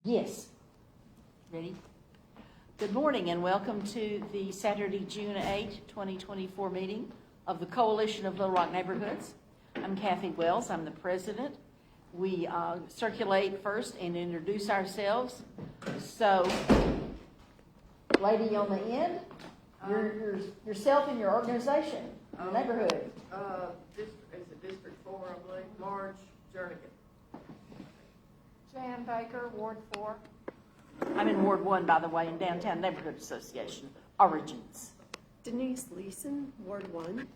Yes. Ready? Good morning and welcome to the Saturday, June 8, 2024 meeting of the Coalition of Little Rock Neighborhoods. I'm Kathy Wells. I'm the president. We circulate first and introduce ourselves. So, lady on the end, yourself and your organization, your neighborhood. Is it District 4, I believe? Marge Jernigan. Jan Baker, Ward 4. I'm in Ward 1, by the way, in Downtown Neighborhood Association, Origins. Denise Leeson, Ward 1.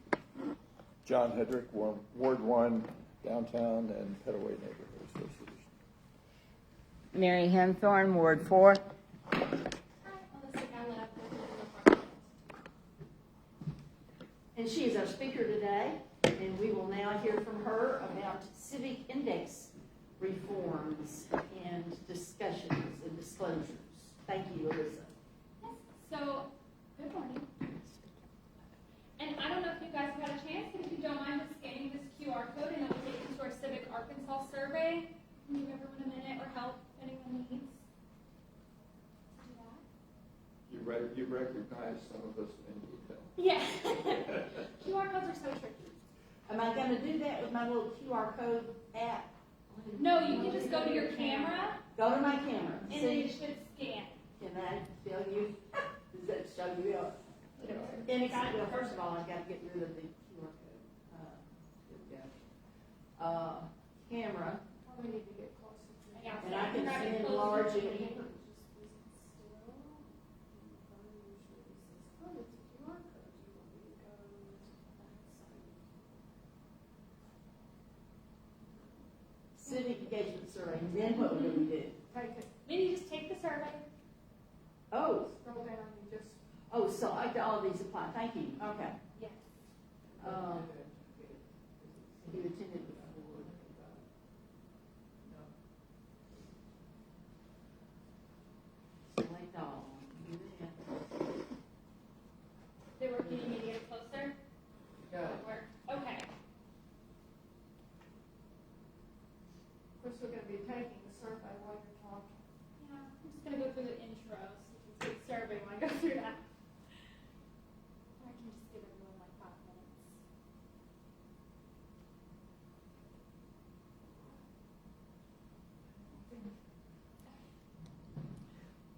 John Hedrick, Ward 1, Downtown and Petaway Neighborhood Association. Mary Henthorn, Ward 4. And she is our speaker today, and we will now hear from her about Civic Index reforms and discussions and disclosures. Thank you, Alyssa. Yes. So, good morning. And I don't know if you guys have had a chance, but if you don't mind just scanning this QR code and it will take you to our Civic Arkansas survey. Can you give everyone a minute or help if anyone needs to do that? You recognize some of us in detail. Yeah. QR codes are so tricky. Am I going to do that with my little QR code app? No, you can just go to your camera Go to my camera. and then it should scan. Can I tell you? Does that show you up? Well, first of all, I've got to get rid of the QR code. Here we go. Camera. We need to get closer to Yeah, And so I can grab it enlarge closer. it. Civic engagement survey. And then what do we do? Take it, Then you just take the survey. Oh, scroll down and just. so all these apply. Thank you. Okay. Yes. You attended before. Select all. Do that. They were getting me to get closer. Got it. Work. Okay. Of course, we're going to be taking the survey while you're talking. Yeah, I'm just going to go through the intro so you can see the survey when I go through that. Or I can just give everyone like 5 minutes.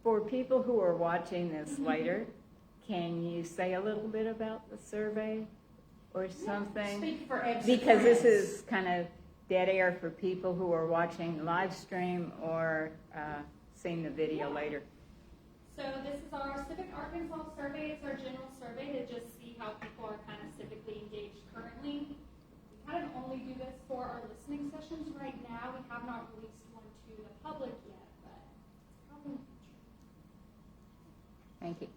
For people who are watching this later, can you say a little bit about the survey or something? Speak for extra Because this friends. is kind of dead air for people who are watching live stream or seeing the video later. So this is our Civic Arkansas survey. It's our general survey to just see how people are kind of civically engaged currently. We kind of only do this for our listening sessions right now. We have not released one to the public yet, but it's probably in the future. Thank you.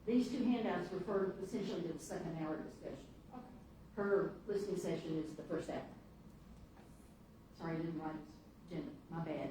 These two handouts refer essentially to the second hour discussion. Okay. Her listening session is the first hour. Sorry, I didn't write this agenda, my bad.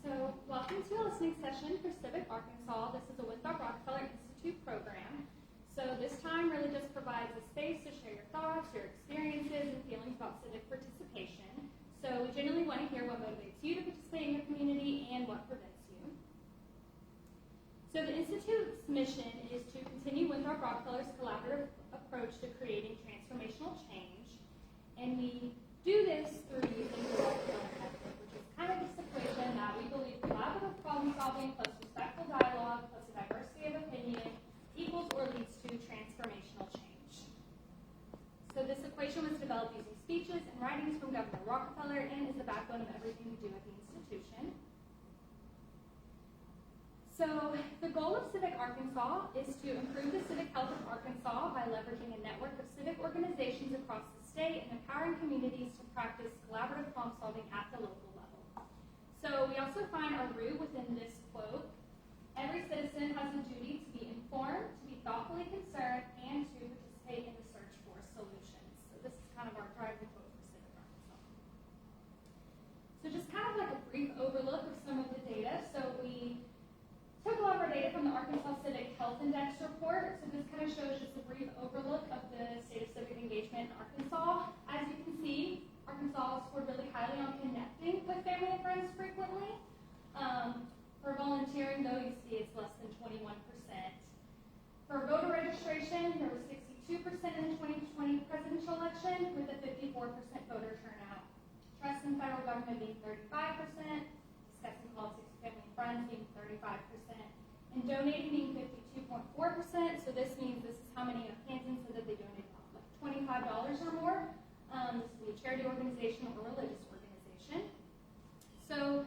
So, welcome to a listening session for Civic Arkansas. This is a Winthrop Rockefeller Institute program. So this time really just provides a space to share your thoughts, your experiences, and feelings about civic participation. So we generally want to hear what motivates you to participate in your community and what prevents you. So the Institute's mission is to continue Winthrop Rockefeller's collaborative approach to creating transformational change. And we do this through using the Rockefeller Ethic, which is kind of this equation that we believe collaborative problem solving plus respectful dialogue plus a diversity of opinion equals or leads to transformational change. So this equation was developed using speeches and writings from Governor Rockefeller and is the backbone of everything we do at the institution. So the goal of Civic Arkansas is to improve the civic health of Arkansas by leveraging a network of civic organizations across the state and empowering communities to practice collaborative problem solving at the local level. So we also find our root within this quote: every citizen has a duty to be informed, to be thoughtfully concerned, and to participate in the search for solutions. So this is kind of our driving quote for Civic Arkansas. So just kind of like a brief overlook of some of the data. So we took a lot of our data from the Arkansas Civic Health Index report. So this kind of shows just a brief overlook of the state of civic engagement in Arkansas. As you can see, Arkansas scored really highly on connecting with family and friends frequently. For volunteering, though, you see it's less than 21%. For voter registration, there was 62% in the 2020 presidential election with a 54% voter turnout. Trust in federal government being 35%, discussing politics with family and friends being 35%, and donating being 52.4%. So this means this is how many Arkansans said that they donated like $25 or more. This could be a charity organization or a religious organization. So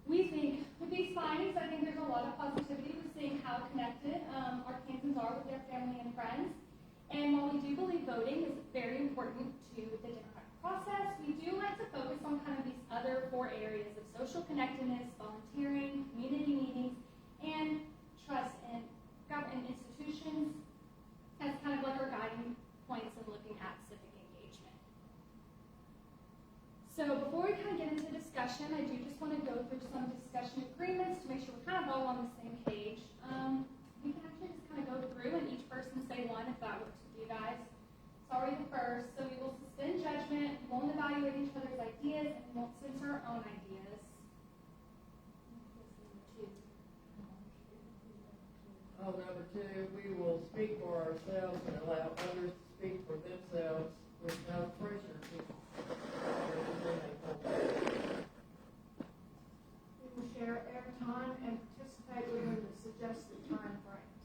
we think with these findings, I think there's a lot of positivity with seeing how connected Arkansans are with their family and friends. And while we do believe voting is very important to the democratic process, we do like to focus on kind of these other 4 areas of social connectedness, volunteering, community meetings, and trust in government institutions as kind of like our guiding points in looking at civic engagement. So before we kind of get into discussion, I do just want to go through some discussion agreements to make sure we're kind of all on the same page. We can actually just kind of go through and each person say one if that works with you guys. Sorry, the first. So we will suspend judgment, we won't evaluate each other's ideas, and we won't censor our own ideas. Number 2, we will speak for ourselves and allow others to speak for themselves with no pressure to represent a point. We will share airtime and participate within the suggested time frames.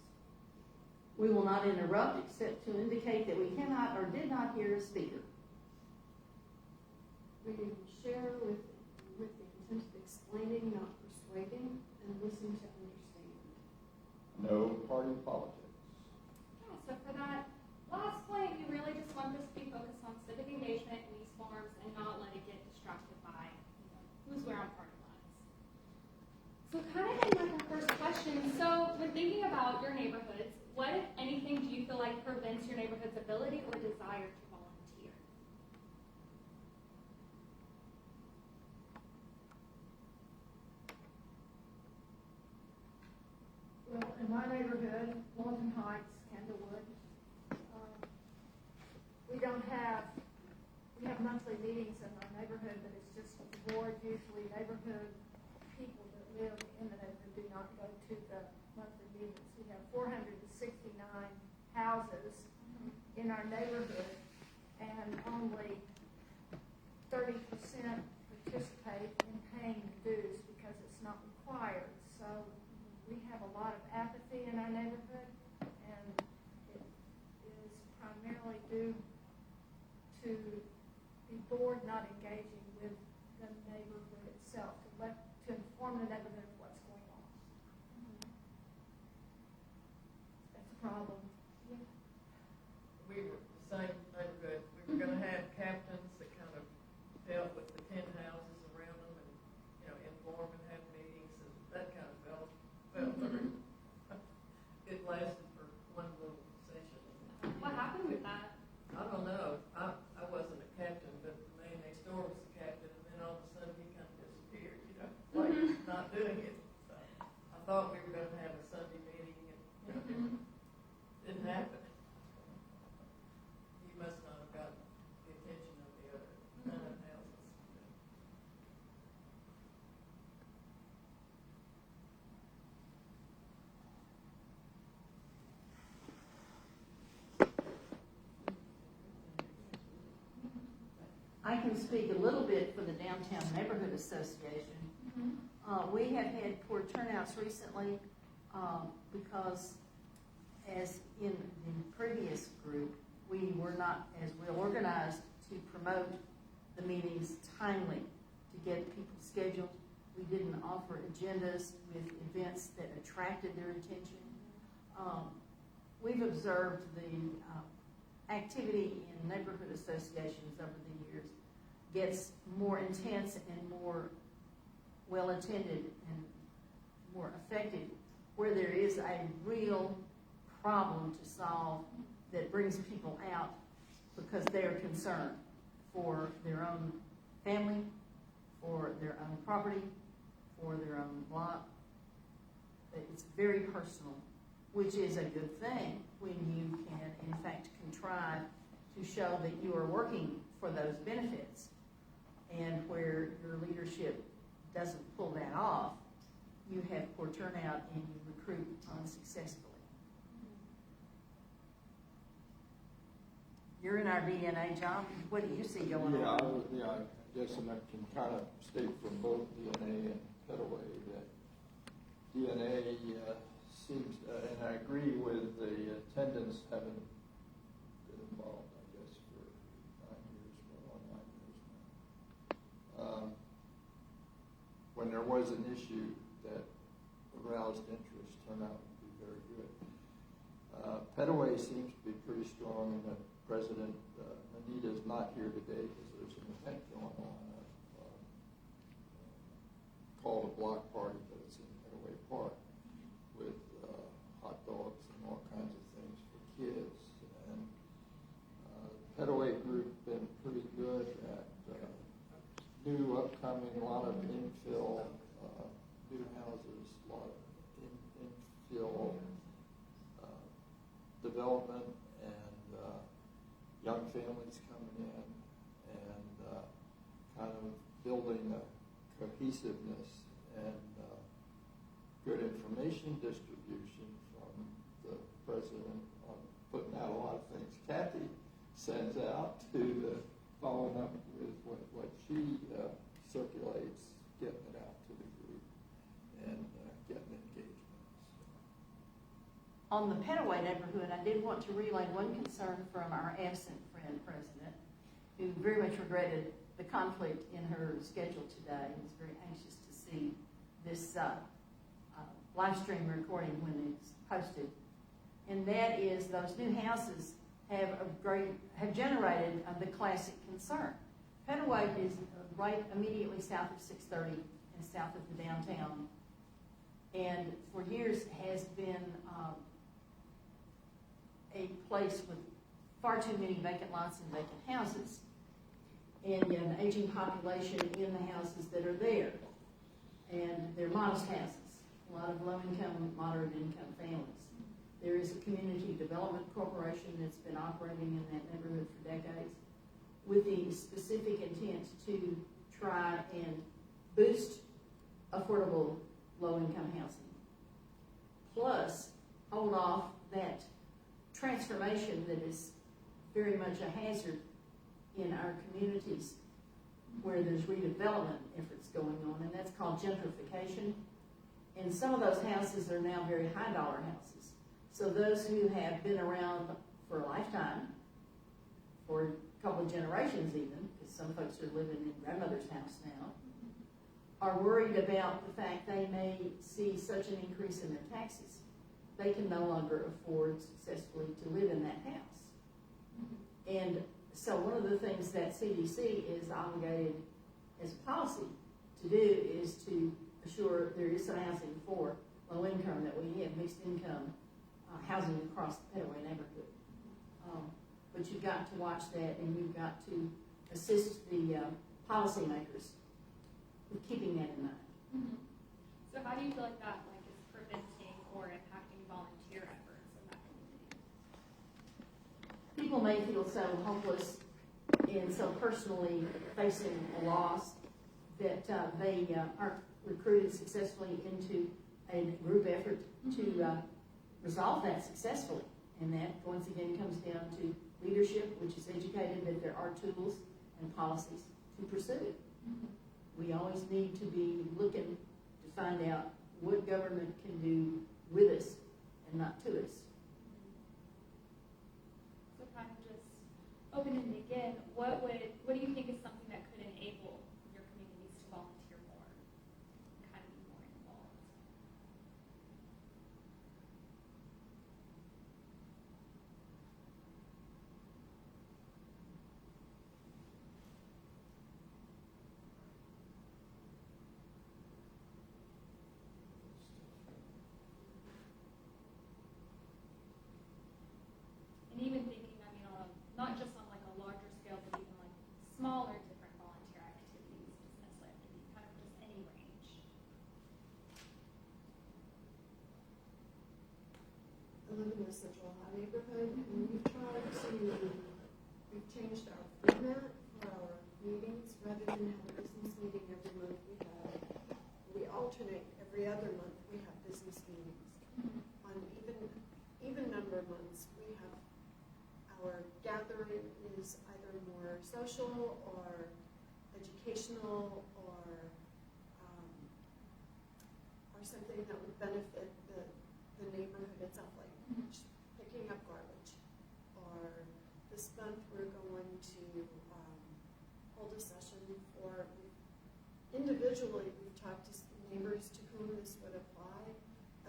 We will not interrupt except to indicate that we cannot or did not hear a speaker. We will share with the intent of explaining, not persuading, and listen to understand. No party politics. Yeah, so for that last point, we really just want this to be focused on civic engagement in these forms and not let it get distracted by who's where on party lines. So kind of in like our first question, so when thinking about your neighborhoods, what, if anything, do you feel like prevents your neighborhood's ability or desire to volunteer? my neighborhood, Northern Heights, Candlewood, we have monthly meetings in our neighborhood, but it's just the board, usually neighborhood people that live in the neighborhood do not go to the monthly meetings. We have 469 houses in our neighborhood, and only 30% participate in paying the dues because it's not required. So we have a lot of apathy in our neighborhood, and it is primarily due to the board not engaging with the neighborhood itself to inform the neighborhood of what's going on. That's a problem. We were the same neighborhood. We were gonna have captains that kind of dealt with the 10 houses around them and, inform and have meetings, and that kind of felt through. It lasted for one little session. What happened with that? I don't know. I wasn't a captain, but the man next door was the captain, and then all of a sudden he kind of disappeared, like not doing it. So I thought we were gonna have a Sunday meeting, and it didn't happen. He must not have gotten the attention of the other 9 houses. I can speak a little bit for the Downtown Neighborhood Association. We have had poor turnouts recently because, as in the previous group, we were not as well organized to promote the meetings timely, to get people scheduled. We didn't offer agendas with events that attracted their attention. We've observed the activity in neighborhood associations over the years gets more intense and more well-attended and more effective where there is a real problem to solve that brings people out because they are concerned for their own family, for their own property, for their own block. It's very personal, which is a good thing when you can, in fact, contrive to show that you are working for those benefits. And where your leadership doesn't pull that off, you have poor turnout and you recruit unsuccessfully. You're in our DNA, John. What do you see going on? I guess and I can kind of state from both DNA and Petaway that DNA seems, and I agree with the attendance having been involved, I guess, for 9 years, well, 9 years now. When there was an issue that aroused interest, turnout would be very good. Petaway seems to be pretty strong, and the President Anita is not here today because there's an event going on called a block party, but it's in Petaway Park with hot dogs and all kinds of things for kids. And Petaway group been pretty good at new upcoming, a lot of infill, new houses, a lot of infill development, and young families coming in, and kind of building a cohesiveness and good information distribution from the president on putting out a lot of things Kathy sends out to the following up with what she circulates, getting it out to the group and getting engagement. On the Petaway neighborhood, I did want to relay one concern from our absent friend president, who very much regretted the conflict in her schedule today and was very anxious to see this live stream recording when it's posted. And that is those new houses have generated the classic concern. Petaway is right immediately south of 630 and south of the downtown, and for years has been a place with far too many vacant lots and vacant houses, and you have an aging population in the houses that are there, and they're modest houses. a lot of low-income, moderate-income families. There is a community development corporation that's been operating in that neighborhood for decades with the specific intent to try and boost affordable low-income housing, plus hold off that transformation that is very much a hazard in our communities where there's redevelopment efforts going on, and that's called gentrification. And some of those houses are now very high-dollar houses. So those who have been around for a lifetime, for a couple of generations even, because some folks are living in grandmother's house now, are worried about the fact they may see such an increase in their taxes, they can no longer afford successfully to live in that house. And so one of the things that CDC is obligated as a policy to do is to assure there is some housing for low income, that we have mixed income housing across the Petaway neighborhood. But you've got to watch that, and you've got to assist the policymakers with keeping that in mind. Mm-hmm. So how do you feel like that is preventing or impacting volunteer efforts in that community? People may feel so hopeless and so personally facing a loss that they aren't recruited successfully into a group effort to resolve that successfully. And that, once again, comes down to leadership, which is educated that there are tools and policies to pursue it. Mm-hmm. We always need to be looking to find out what government can do with us and not to us. So kind of just open-ended again, what do you think is something that could enable your communities to volunteer more and kind of be more involved? And even thinking, not just on a larger scale, but even smaller different volunteer activities, doesn't necessarily have to be kind of just any range. I live in the Central High neighborhood, and we've changed our format for our meetings. Rather than have a business meeting every month, we alternate every other month. We have business meetings. On even number of months, we have our gathering is either more social or educational or something that would benefit the neighborhood itself, like picking up garbage. Or this month we're going to hold a session for individually. We've talked to neighbors to whom this would apply,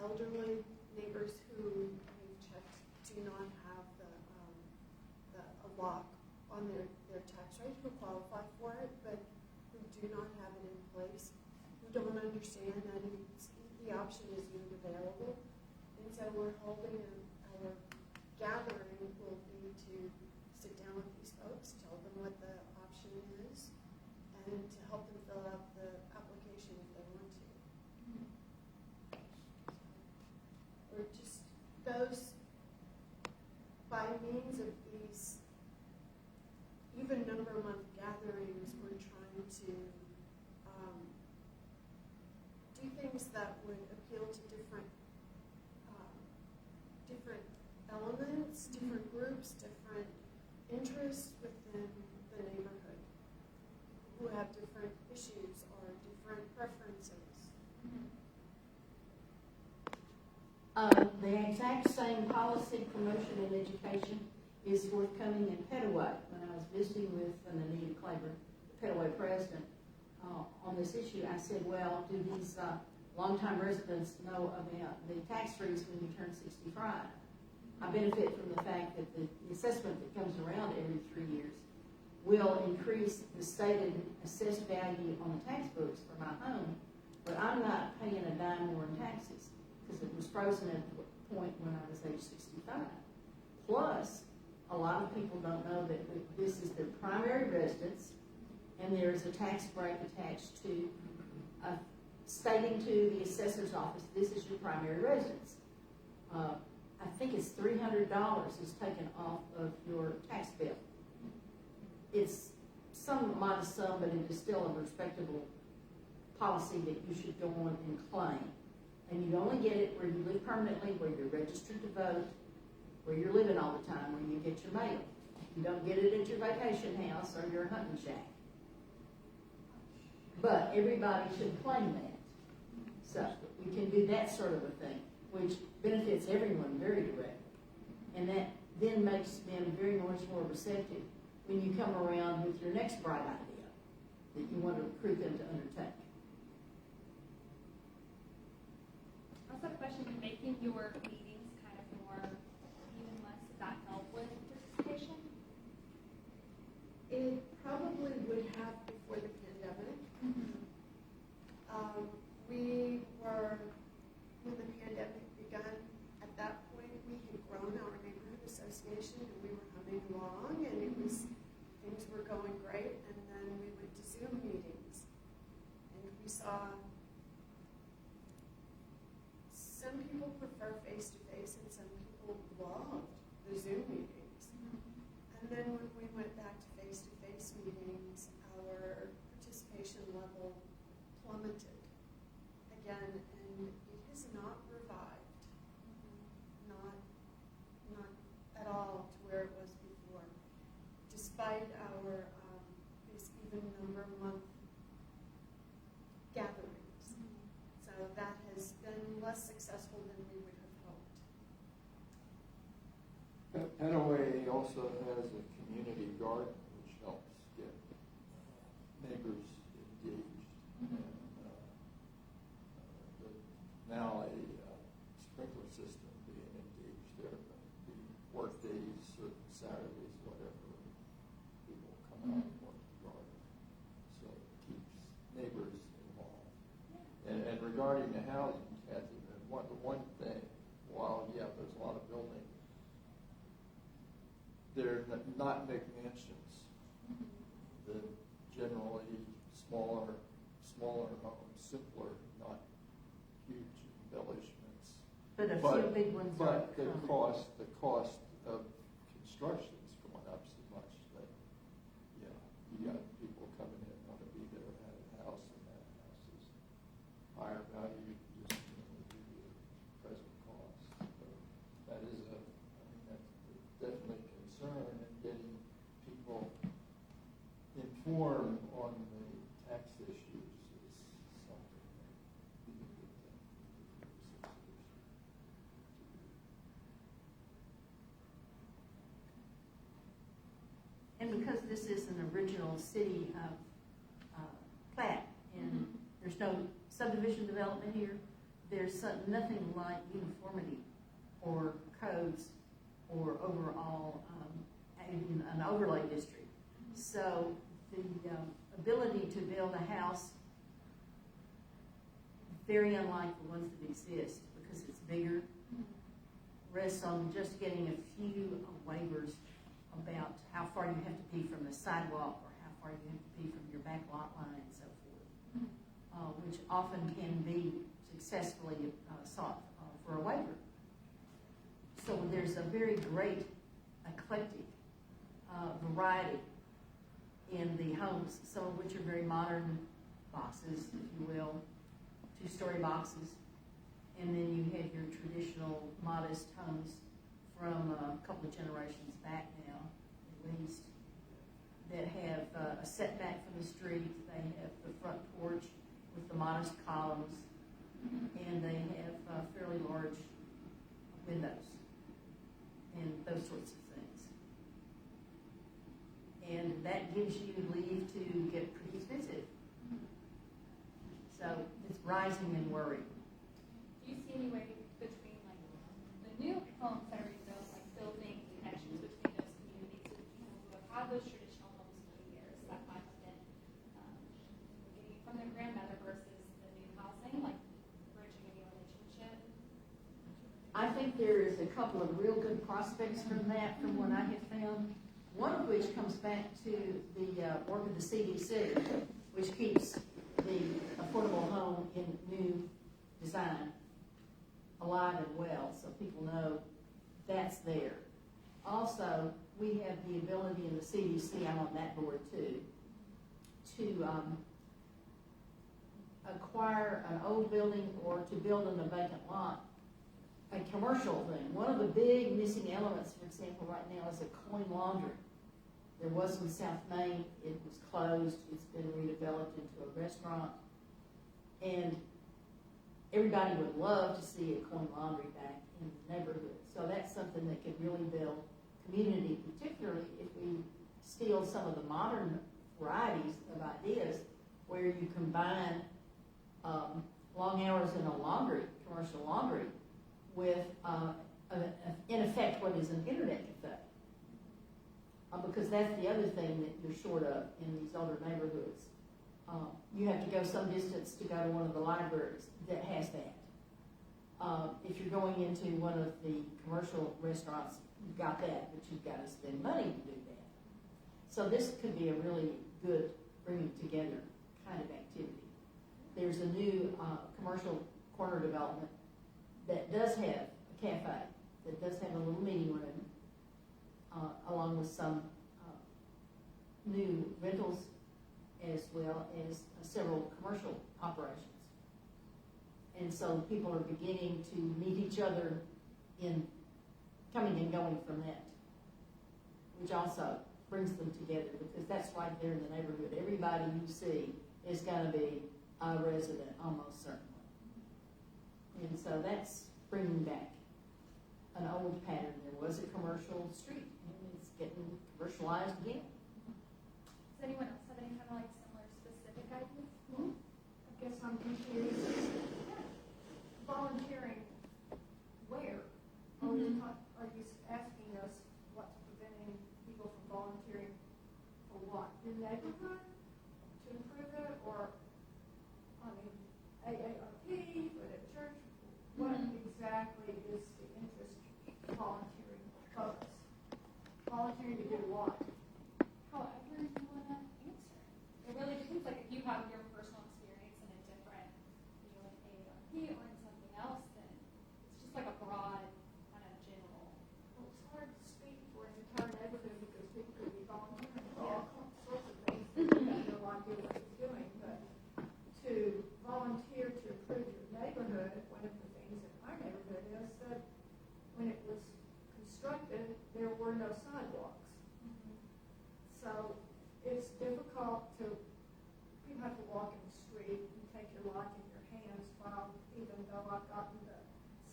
elderly neighbors who we've checked do not have a lock on their tax rate, who qualify for it, but who do not have it in place, who don't understand that the option is even available. And so we're holding our gathering will be to sit down with these folks, tell them what the option is, and to help them fill out the application if they want to. Or just those, by means of these even number of month gatherings, we're trying to do things that would appeal to different elements, different groups, different interests within the neighborhood, who have different issues or different preferences. The exact same policy, promotion, and education is forthcoming in Petaway. When I was visiting with Anita Claiborne, the Petaway president, on this issue, I said, well, do these longtime residents know about the tax freeze when you turn 65? I benefit from the fact that the assessment that comes around every 3 years will increase the stated assessed value on the tax books for my home, but I'm not paying a dime more in taxes because it was frozen at the point when I was age 65. Plus, a lot of people don't know that this is their primary residence, and there is a tax break attached to a stating to the assessor's office, this is your primary residence. I think it's $300 is taken off of your tax bill. It's some modest sum, but it is still a respectable policy that you should go on and claim. And you only get it where you live permanently, where you're registered to vote, where you're living all the time, where you get your mail. You don't get it at your vacation house or your hunting shack. But everybody should claim that. So we can do that sort of a thing, which benefits everyone very directly. And that then makes them very much more receptive when you come around with your next bright idea that you want to recruit them to undertake. Also, a question, making your meetings kind of more even less, does that help with participation? It probably would have before the pandemic. We were, when the pandemic began, at that point, we had grown our neighborhood association and we were humming along and it was, things were going great, and then we went to Zoom meetings. And we saw some people prefer face-to-face and some people loved the Zoom meetings. And then when we went back to face-to-face meetings, our participation level plummeted again, and it has not revived. Not at all to where it was before, despite our this even number of month gatherings. So that has been less successful than we would have hoped. Petaway also has a community garden, which helps get neighbors engaged. And now a sprinkler system being engaged there, the work days, certain Saturdays, whatever, people come out and work the garden. So it keeps neighbors involved. And regarding the housing, Kathy, the one thing, while, yeah, there's a lot of building, they're not McMansions. They're generally smaller homes, simpler, not huge embellishments. But a few big ones are But the cost of construction is going up so much that, yeah, you got people coming in, want to be there, at a house, and that house is higher value just due to the present cost. So that is that's definitely a concern, and getting people informed on the tax issues is something that we need to do. And because this is an original city plat, and there's no subdivision development here, there's nothing like uniformity or codes or overall in an overlay district. So the ability to build a house, very unlike the ones that exist because it's bigger, rests on just getting a few waivers about how far you have to be from the sidewalk or how far you have to be from your back lot line and so forth, which often can be successfully sought for a waiver. So there's a very great eclectic variety in the homes, some of which are very modern boxes, if you will, two-story boxes. And then you have your traditional modest homes from a couple of generations back now, at least, that have a setback from the street. They have the front porch with the modest columns, and they have fairly large windows and those sorts of things. And that gives you leave to get pretty expensive. So it's rising in worry. Do you see any way between like the new homes that are being built, like building connections between those communities with people who have had those traditional homes for years that might have been getting it from their grandmother versus the new housing, like bridging any relationship? I think there is a couple of real good prospects from that, from what I have found. One of which comes back to the work of the CDC, which keeps the affordable home shown in new design alive and well, so people know that's there. Also, we have the ability in the CDC, I'm on that board too, to acquire an old building or to build on a vacant lot, a commercial thing. One of the big missing elements, for example, right now is a coin laundry. There was in South Main, it was closed, it's been redeveloped into a restaurant, and everybody would love to see a coin laundry back in the neighborhood. So that's something that could really build community, particularly if we steal some of the modern varieties of ideas where you combine long hours in a laundry, commercial laundry, with, in effect, what is an internet cafe. Because that's the other thing that you're short of in these older neighborhoods. You have to go some distance to go to one of the libraries that has that. If you're going into one of the commercial restaurants, you've got that, but you've got to spend money to do that. So this could be a really good bringing together kind of activity. There's a new commercial corner development that does have a cafe, that does have a little meeting room, along with some new rentals as well as several commercial operations. And so people are beginning to meet each other in coming and going from that, which also brings them together because that's right there in the neighborhood. Everybody you see is going to be a resident almost certainly. And so that's bringing back an old pattern. There was a commercial street and it's getting commercialized again. Does anyone else have any kind of like similar specific ideas? I guess I'm confused. Volunteering where? Are you asking us what's preventing people from volunteering for what? Your neighborhood? To improve it? Or, I mean, AARP, for the church? What exactly is the interest in volunteering focus? Volunteering to do what? However you want to answer. It really depends. Like if you have your personal experience in a different, in AARP or in something else, then it's just like a broad kind of general. Well, it's hard to speak for an entire neighborhood because people could be volunteering for all sorts of things that you have no idea what you're doing. But to volunteer to improve your neighborhood, one of the things in our neighborhood is that when it was constructed, there were no sidewalks. So it's difficult to, you have to walk in the street and take your life in your hands while, even though I've gotten the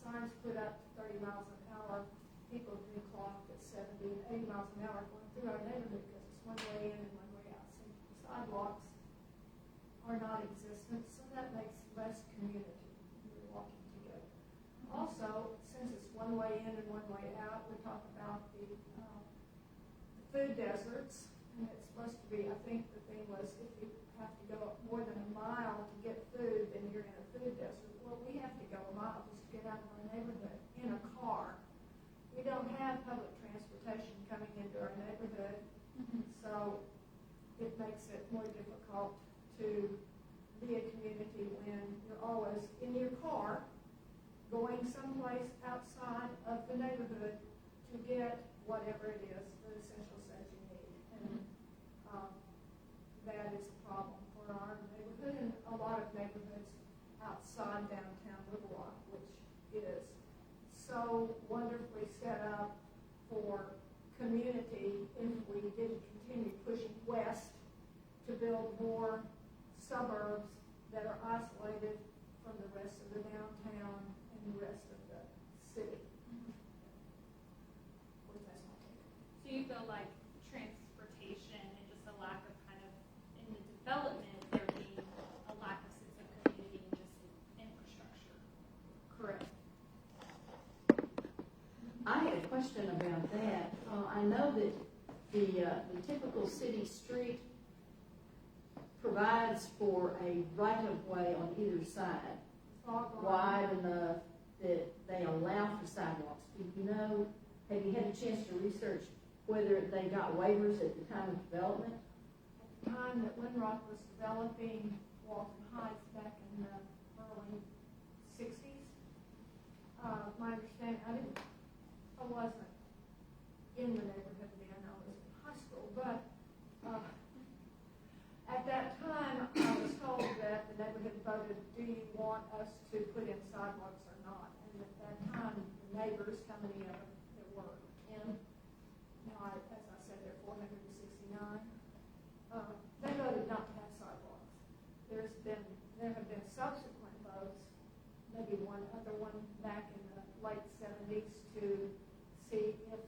signs put up to 30 miles an hour, people have been clocked at 70 and 80 miles an hour going through our neighborhood because it's one way in and one way out. So the sidewalks are not existent, so that makes less community when you're walking together. Also, since it's one way in and one way out, we talk about the food deserts. And it's supposed to be, I think the thing was, if you have to go more than a mile to get food, then you're in a food desert. Well, we have to go a mile just to get out of our neighborhood in a car. We don't have public transportation coming into our neighborhood, so it makes it more difficult to be a community when you're always in your car going someplace outside of the neighborhood to get whatever it is, the essentials that you need. And that is a problem for our neighborhood and a lot of neighborhoods outside downtown Little Rock, which is so wonderfully set up for community if we didn't continue pushing west to build more suburbs that are isolated from the rest of the downtown and the rest of the city. Of course, that's my take. So you feel like transportation and just a lack of kind of in the development there being a lack of sense of community and just infrastructure. Correct. I had a question about that. I know that the typical city street provides for a right-of-way on either side, wide enough that they allow for sidewalks. Do you know, have you had a chance to research whether they got waivers at the time of development? At the time that Winthrop was developing Walton Heights back in the voted, do you want us to put in sidewalks or not? And at that time, the neighbors, how many of them there were? 10. Now, as I said, there are 469. They voted not to have sidewalks. There have been subsequent votes, maybe one other one back in the late 70s to see if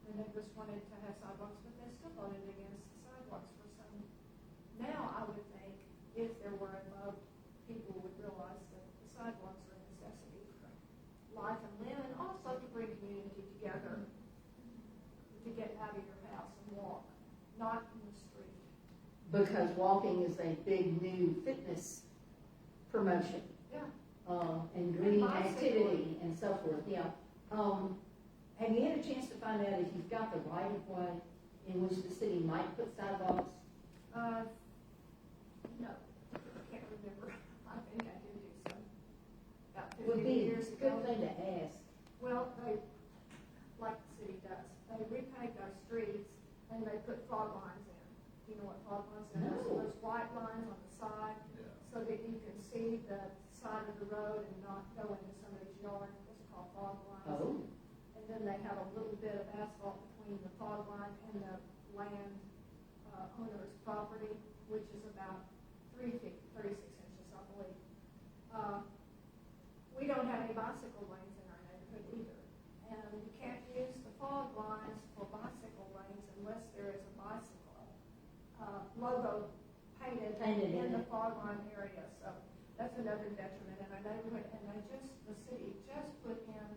the neighbors wanted to have sidewalks, but they still voted against the sidewalks for some. Now, I would think if there were a vote, people would realize that the sidewalks are a necessity for life and limb, and also to bring community together, to get out of your house and walk, not in the street. Because walking is a big new fitness promotion. Yeah. And green bicycling. activity and so forth, yeah. Have you had a chance to find out if you've got the right of way in which the city might put sidewalks? No, I can't remember. I think I did do some about It would 50 be a years ago. good thing to ask. Well, they, like the city does, they repaved our streets and they put fog lines in. You know what fog lines are? No. Those white lines on the side, so that you can see the side of the road and not go into somebody's yard. It's called fog lines. Oh, And then they have a little bit of asphalt between the fog line and the land owner's property, which is about 3 feet, 36 inches, I believe. We don't have any bicycle lanes in our neighborhood either. And you can't use the fog lines for bicycle lanes unless there is a bicycle logo painted in the fog line area. So that's another detriment in our neighborhood. And the city just put in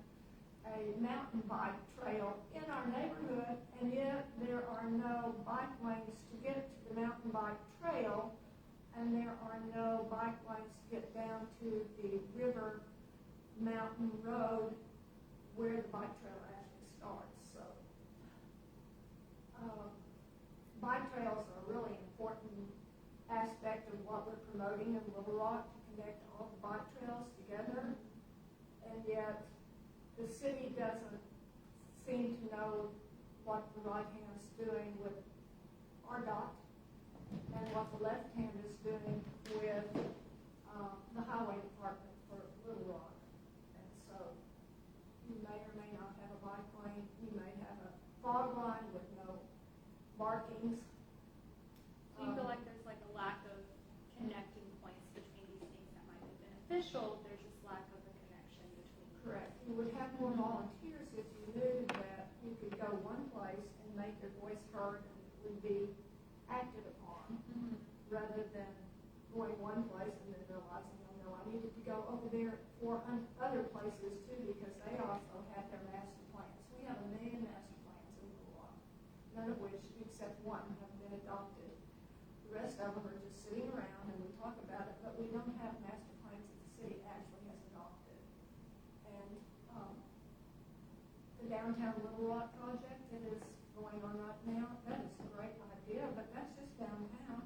a mountain bike trail in our neighborhood, and yet there are no bike lanes to get to the mountain bike trail, and there are no bike lanes to get down to the river mountain road where the bike trail actually starts. So bike trails are a really important aspect of what we're promoting in Little Rock, to connect all the bike trails together, and yet the city doesn't seem to know what the right hand's doing with RDOT and what the left hand is doing with the highway department for Little Rock. And so you may or may not have a bike lane. You may have a fog line with no markings. Do you feel like there's like a lack of connecting points between these things that might be beneficial? There's just lack of a connection between. Correct. You would have more volunteers if you knew that you could go one place and make your voice heard and it would be acted upon, rather than going one place and then realizing, oh no, I needed to go over there for other places too, because they also have their master plans. We have 1 million master plans in Little Rock, none of which, except one, have been adopted. The rest of them are just sitting around and we talk about it, but we don't have master plans that the city actually has adopted. And the downtown Little Rock project that is going on right now, that is a great idea, but that's just downtown.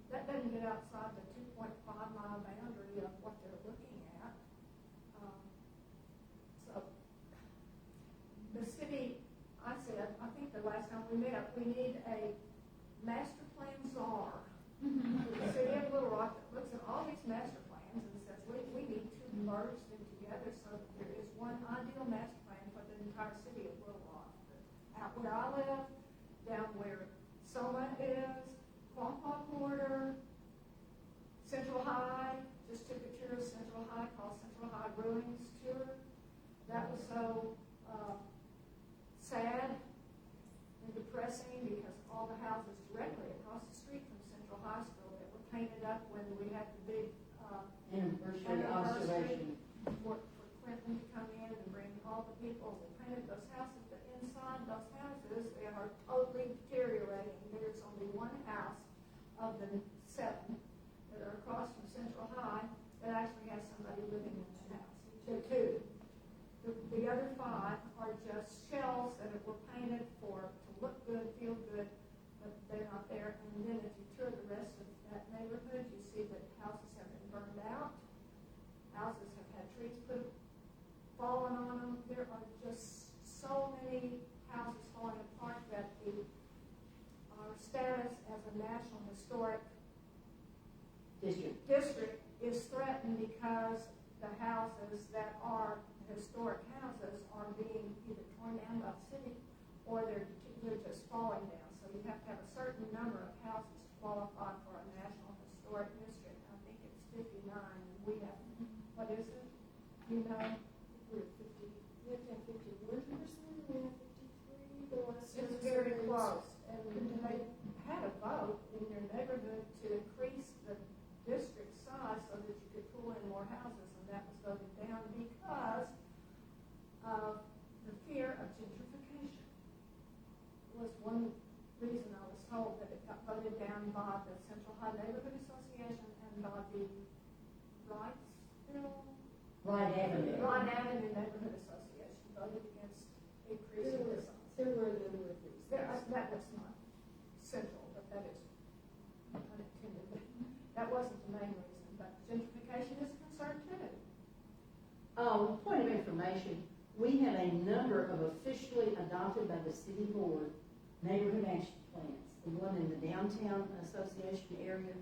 That doesn't get outside the 2.5-mile boundary of what they're looking at. So the city, I said, I think the last time we met, we need a master plan czar. The city of Little Rock that looks at all these master plans and says, we need to merge them together so that there is one ideal master plan for the entire city of Little Rock. Out where I live, down where Soma is, Quapaw Quarter, Central High, just took a tour of Central High called Central High Ruins Tour. That was so sad and depressing because all the houses directly across the street from Central High School that were painted up when we had the big anniversary observation. for Clinton to come in and bring all the people that painted those houses, but inside those houses, they are totally deteriorating. There's only one house of the 7 that are across from Central High that actually has somebody living in the house. There are 2. The other 5 are just shells that were painted to look good, feel good, but they're not there. And then if you tour the rest of that neighborhood, you see that houses have been burned out. Houses have had trees fallen on them. There are just so many houses falling apart that our status as a national historic district is threatened because the houses that are historic houses are being either torn down by the city or they're just falling down. So you have to have a certain number of houses to qualify for a national historic district. I think it's 59, and we have, what is it? You know? We're 50, we have to have 51%, we have 53, the last. It's very close. And they had a vote in your neighborhood to increase the district size so that you could pull in more houses, and that was voted down because of the fear of gentrification. Was one reason I was told that it got voted down by the Central High Neighborhood Association and by the Wright Avenue. Wright Avenue Neighborhood Association voted against increasing the size. There were a number of reasons. That was not central, but that is unintended. That wasn't the main reason, but gentrification is a concern too. Point of information, we have a number of officially adopted by the city board neighborhood action plans. The one in the downtown association area,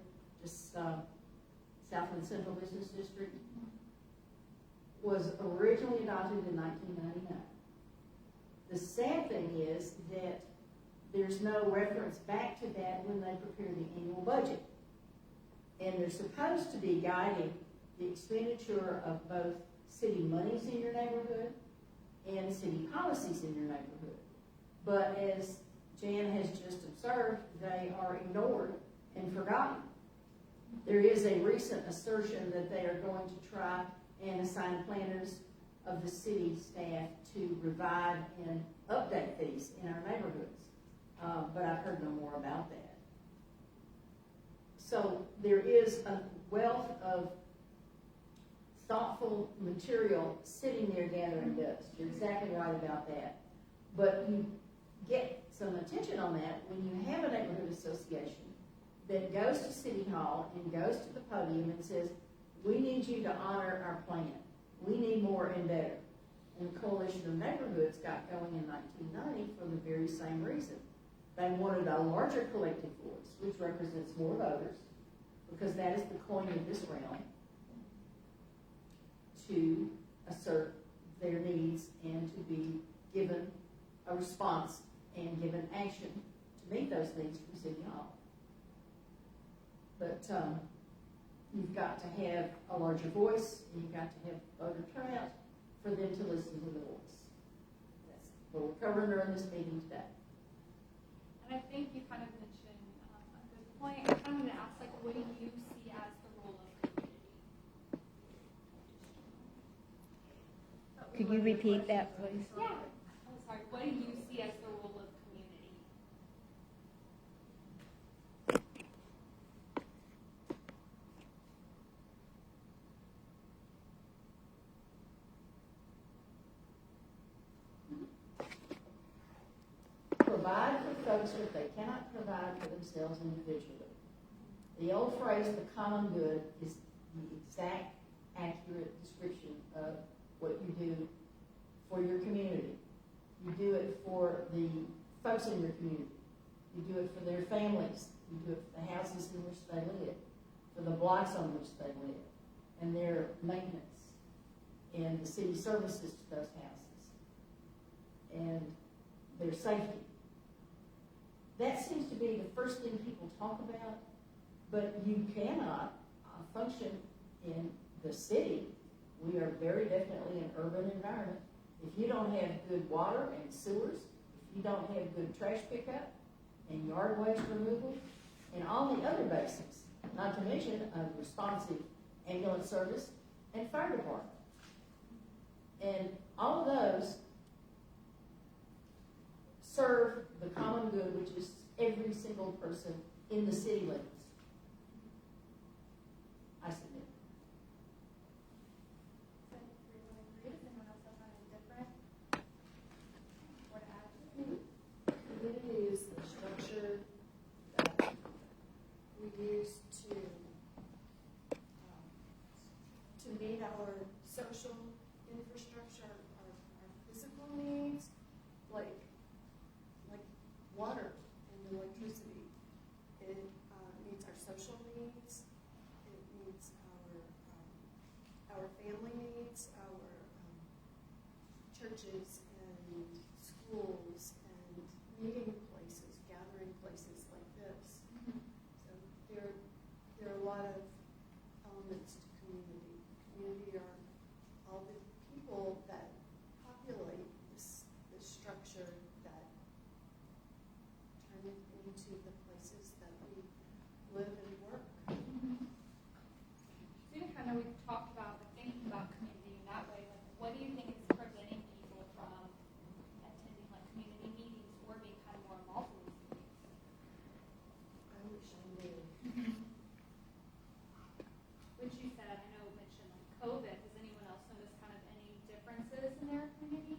just south of the Central Business District, was originally adopted in 1999. The sad thing is that there's no reference back to that when they prepare the annual budget. And they're supposed to be guiding the expenditure of both city monies in your neighborhood and city policies in your neighborhood. But as Jan has just observed, they are ignored and forgotten. There is a recent assertion that they are going to try and assign planners of the city staff to revive and update these in our neighborhoods. But I've heard no more about that. So there is a wealth of thoughtful material sitting there gathering dust. You're exactly right about that. But you get some attention on that when you have a neighborhood association that goes to City Hall and goes to the podium and says, we need you to honor our plan. We need more and better. And the Coalition of Neighborhoods got going in 1990 for the very same reason. They wanted a larger collective voice, which represents more voters, because that is the coin of this realm, to assert their needs and to be given a response and given action to meet those needs from City Hall. But you've got to have a larger voice, and you've got to have voter turnout for them to listen to the voice. That's what we're covering during this meeting today. And I think you kind of mentioned a good point. I kind of want to ask, like, what do you see as the role of community? Could you repeat that, please? Yeah. I'm sorry. What do you see as the role of community? Provide for folks what they cannot provide for themselves individually. The old phrase, the common good, is the exact, accurate description of what you do for your community. You do it for the folks in your community. You do it for their families. You do it for the houses in which they live, for the blocks on which they live, and their maintenance, and the city services to those houses, and their safety. That seems to be the first thing people talk about, but you cannot function in the city. We are very definitely an urban environment. If you don't have good water and sewers, if you don't have good trash pickup and yard waste removal, and all the other basics, not to mention a responsive ambulance service and fire department. And all of those serve the common good, which is every single person in the city limits. I submit. Community is the structure that we use to meet our social infrastructure, our physical needs, like water and electricity. It churches and schools and meeting places, gathering places like this. So there are a lot of elements to community. Community are all the people that populate this structure that turn it into the places that we live and work. So I know we've talked about thinking about community in that way. Like, what do you think is preventing people from attending like community meetings or being kind of more involved in these meetings? I wish I knew. Which you said, I know, mentioned like COVID. Has anyone else noticed kind of any differences in their community,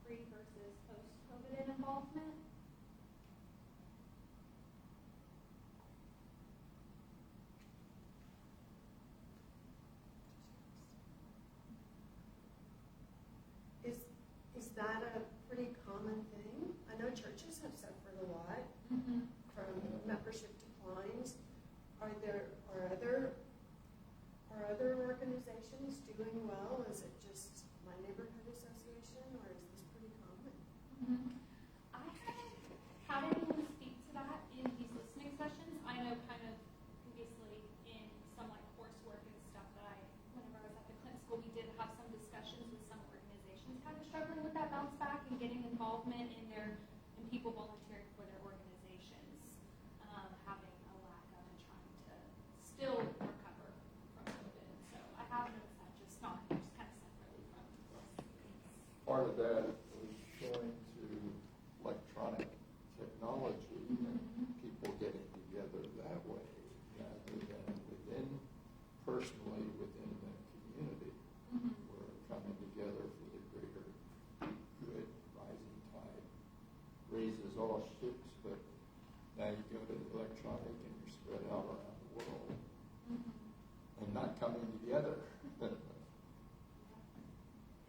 pre versus post-COVID involvement? Is that a pretty common thing? I know churches have suffered a lot from membership declines. Are other organizations doing well? Is it just my neighborhood association, or is this pretty common? I haven't had anyone speak to that in these listening sessions. I know kind of previously in some like coursework and stuff that whenever I was at the Clint School, we did have some discussions with some organizations kind of struggling with that bounce back and getting involvement in and people volunteering for their organizations, having a lack of and trying to still recover from COVID. So I have noticed that just kind of separately from this. Part of that was going to electronic technology and people getting together that way rather than personally within the community. We're coming together for the greater good. Rising tide raises all ships, but now you go to the electronic and you're spread out around the world and not coming together.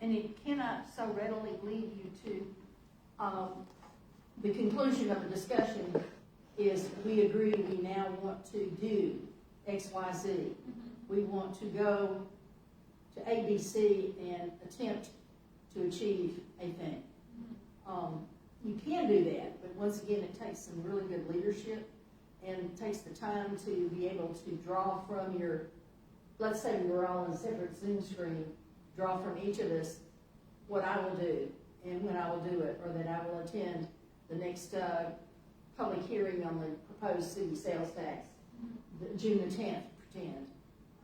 And it cannot so readily lead you to the conclusion of the discussion is we agree we now want to do X, Y, Z. We want to go to A, B, C and attempt to achieve a thing. You can do that, but once again, it takes some really good leadership and it takes the time to be able to draw from your, let's say we're all on a separate Zoom screen, draw from each of us what I will do and when I will do it, or that I will attend the next public hearing on the proposed city sales tax, June the 10th, pretend,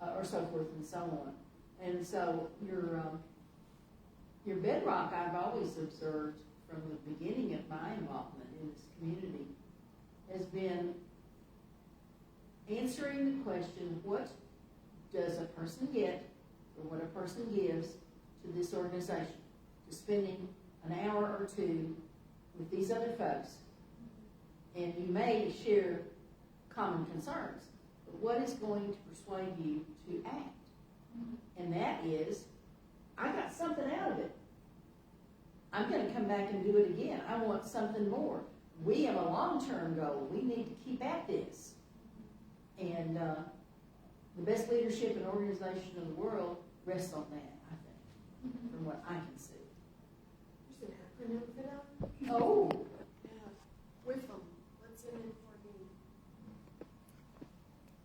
or so forth and so on. And so your bedrock, I've always observed from the beginning of my involvement in this community, has been answering the question, what does a person get, or what a person gives to this organization? To spending an hour or two with these other folks, and you may share common concerns, but what is going to persuade you to act? And that is, I got something out of it. I'm going to come back and do it again. I want something more. We have a long-term goal. We need to keep at this. And the best leadership and organization in the world rests on that, I think, from what I can see. There's an acronym for that? Oh, Yeah. WIFM. What's in it for me?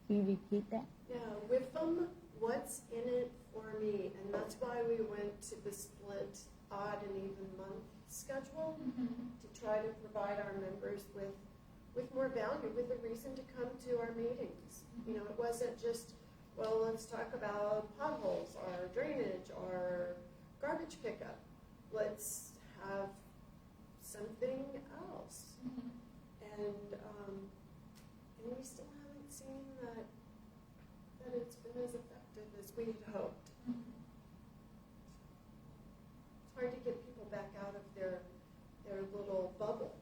Can you repeat that? Yeah, WIFM. What's in it for me? And that's why we went to the split odd and even month schedule to try to provide our members with more value, with a reason to come to our meetings. You know, it wasn't just, well, let's talk about potholes or drainage or garbage pickup. Let's have something else. And we still haven't seen that it's been as effective as we had hoped. It's hard to get people back out of their little bubble.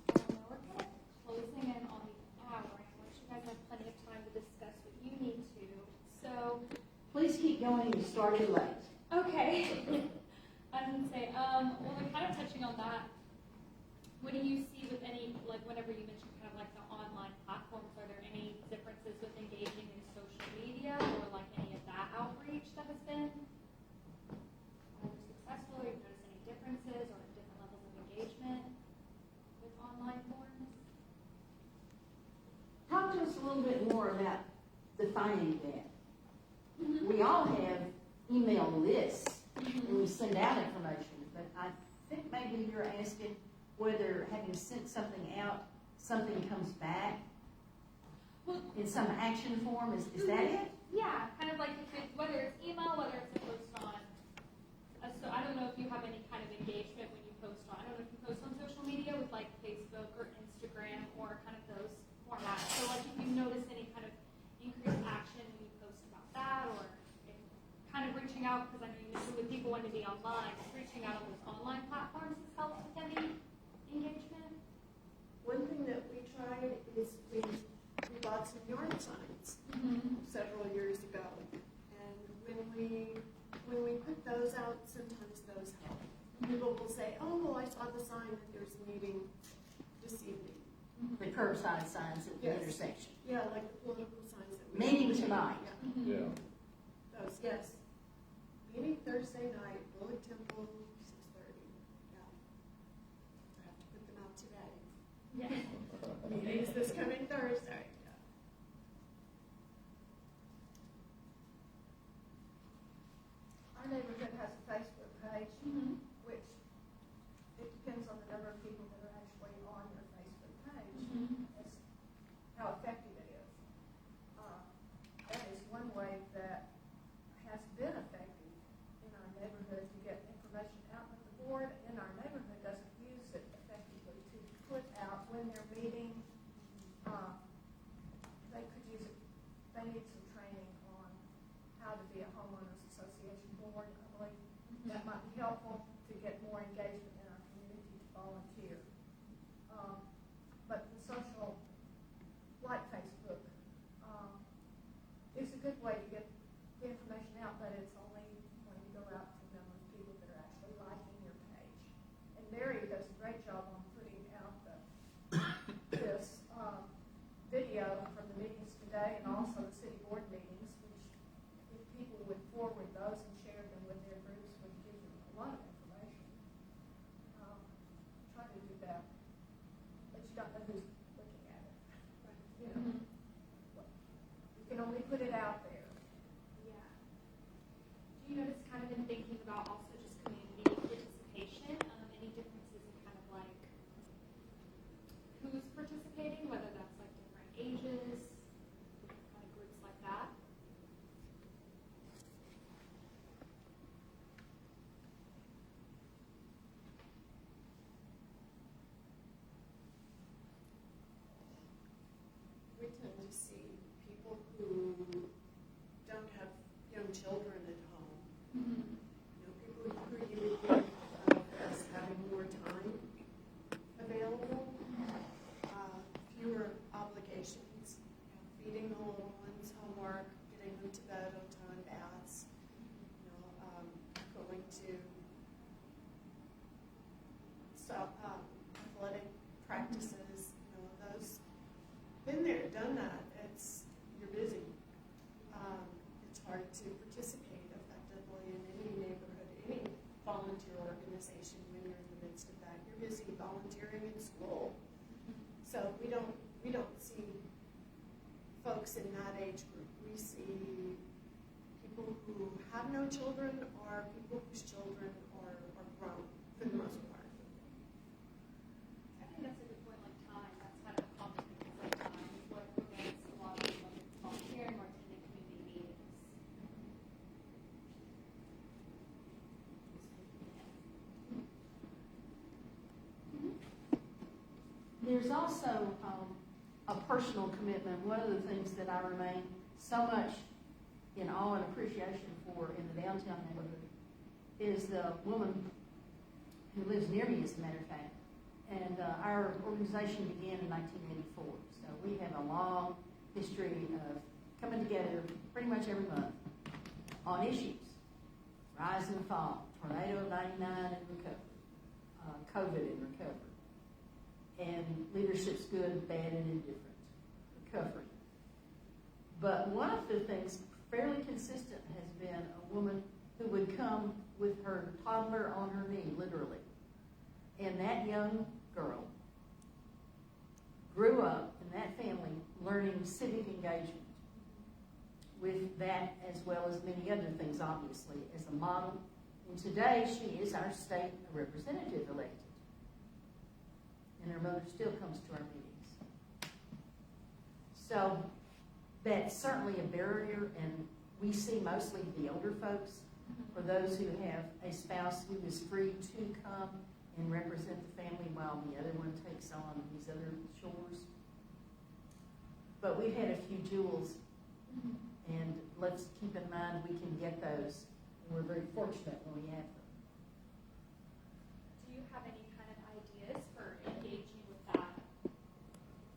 We're kind of closing in on the hour, which you guys have plenty of time to discuss what you need to. So, please keep going. You started late. okay. I didn't say, well, we're kind of touching on that. What do you see with any, like, whenever you mentioned kind of like the online more about defining that. Mhm. We all have email lists and we send out information, but I think maybe you're asking whether having sent something out, something comes back Well, in some action form. Is that it? yeah, kind of like if it's, whether it's email, whether it's a post on. So I don't know if you have any kind of engagement when you post on. I don't know if you post on social media with like Facebook or Instagram or kind of those formats. So like if you notice any kind of increased action when you post about that, or if kind of reaching out, because I know you mentioned with people wanting to be online, reaching out on those online platforms has helped with any engagement. One thing that we tried is we bought some yard signs several years ago, and when we put those out, sometimes those help. People will say, "Oh, well, I saw the sign that there's a meeting this evening." The curbside signs at the Yes. intersection. Yeah, like the political signs that we Meeting tonight. Yeah, Yeah. those, yes. Meeting Thursday night, Bullock Temple, 6:30. Yeah. I have to put them out today. Yeah. Meetings this coming Thursday. Our neighborhood has a Facebook page, Mhm. which it depends on the number of people that are actually on your Facebook page. Mhm. As how effective it is. That is one way that has been effective in our neighborhood to get information out, but the board in our neighborhood doesn't use it effectively to put out when they're meeting. They could use it, they need some training on how to be a homeowners association board. I believe that might be helpful to get more engagement in our community to volunteer. But the social, like Facebook, is a good way to get the information out, but it's only when you go out to the number of people that are actually liking your page. And Mary does a great job on putting out this video from the meetings today and also the city board meetings, which if people would forward those and share them with their groups would give them a lot of information. Try to do that, but you don't know who's looking at it. You know, Mhm. you can only put it out there. Yeah. Do you notice kind of in thinking about also just community participation, any differences in kind of like who's participating, whether that's like different ages, kind of groups like that? We tend to see people who don't have young children at home. People who you would think of as having more time available, fewer obligations, feeding the little ones, homework, getting them to bed on time, baths, going to athletic practices, those. Been there, done that. You're busy. It's hard to participate effectively in any neighborhood, any volunteer organization when you're in the midst of that. You're busy volunteering in school. So we don't see folks in that age group. We see people who have no children or people whose children are grown for the most part. I think that's a good point, like time, that's kind of a common thing, like time, what prevents a lot of people from volunteering or attending community meetings. There's also a personal commitment. One of the things that I remain so much in awe and appreciation for in the downtown neighborhood is the woman who lives near me, as a matter of fact. And our organization began in 1984. So we have a long history of coming together pretty much every month on issues. Rise and fall, tornado of 99 and recovery, COVID and recovery, and leadership's good, bad, and indifferent, recovery. But one of the things fairly consistent has been a woman who would come with her toddler on her knee, literally. And that young girl grew up in that family learning civic engagement with that, as well as many other things, obviously, as a model. And today, she is our state representative elected. And her mother still comes to our meetings. So that's certainly a barrier, and we see mostly the older folks, or those who have a spouse who is free to come and represent the family while the other one takes on these other chores. But we've had a few jewels, and let's keep in mind we can get those, and we're very fortunate when we have them. Do you have any kind of ideas for engaging with that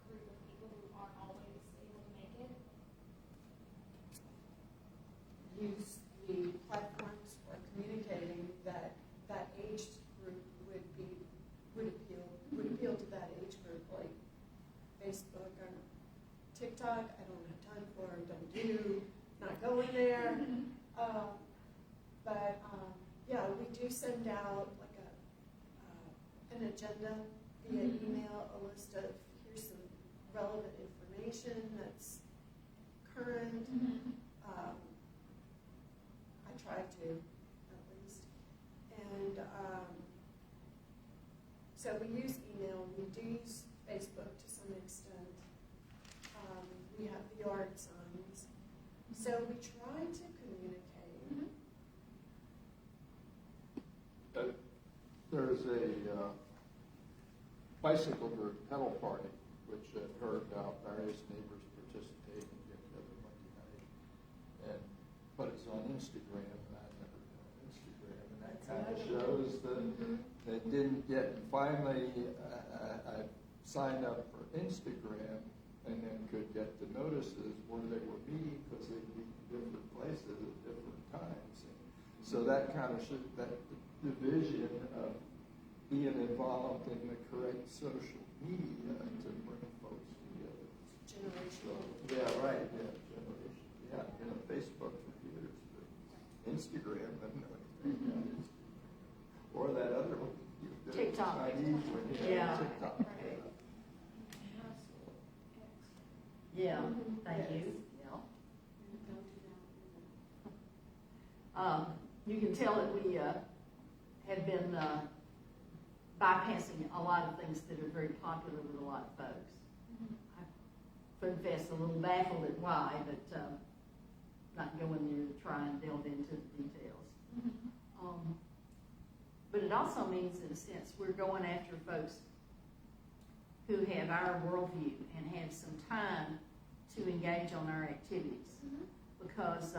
group of people who aren't always able to make it? Use the platforms for communicating that age group would appeal to that age group, like Facebook or TikTok. I don't have time for, don't do, not going there. Yeah, we do send out like an agenda via email, a list of here's some relevant information that's current. I try to, at least. And so we use email, we do use Facebook to some extent. We have the yard signs. So we try to communicate. There's a bicycle group, pedal party, which I've heard various neighbors participate and get together Monday night. And, but it's on Instagram, and I've never been on Instagram, and that kind of shows that they didn't get. And finally, I signed up for Instagram, and then could get the notices where they were meeting, because they'd be in different places at different times. And so that kind of that division of being involved in the correct social media to bring folks together. Generational. So, yeah, right. Yeah, generation. Yeah, Facebook for years, but Instagram, I don't know anything about Instagram. Or that other one. TikTok. Chinese one. Yeah. TikTok. Right. Yeah, thank you. Yeah. You can tell that we have been bypassing a lot of things that are very popular with a lot of folks. I confess a little baffled at why, but not going there to try and delve into the details. But it also means, in a sense, we're going after folks who have our worldview and have some time to engage on our activities. Because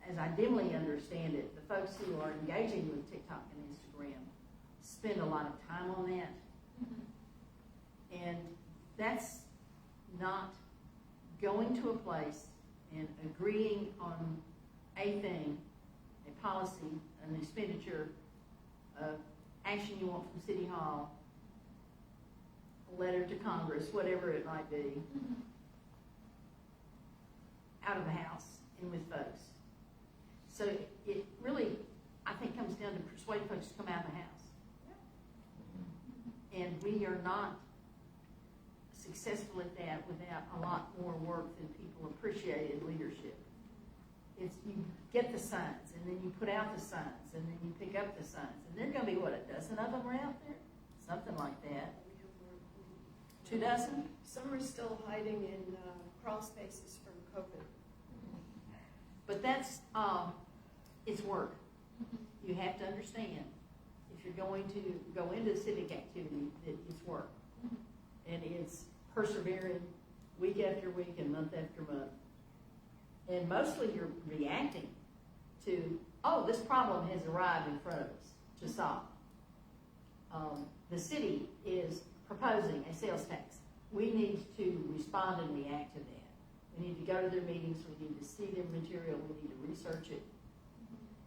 as I dimly understand it, the folks who are engaging with TikTok and Instagram spend a lot of time on that. And that's not going to a place and agreeing on a thing, a policy, an expenditure, action you want from City Hall, a letter to Congress, whatever it might be, out of the house and with folks. So it really, I think, comes down to persuade folks to come out of the house. And we are not successful at that without a lot more work than people appreciate in leadership. It's you get the signs, and then you put out the signs, and then you pick up the signs. And there are going to be, what, a dozen of them are out there? Something like that. 2 dozen? Some are still hiding in crawl spaces from COVID. But that's, it's work. You have to understand, if you're going to go into civic activity, that it's work. And it's persevering week after week and month after month. And mostly you're reacting to, oh, this problem has arrived in front of us to solve. The city is proposing a sales tax. We need to respond and react to that. We need to go to their meetings, we need to see their material, we need to research it,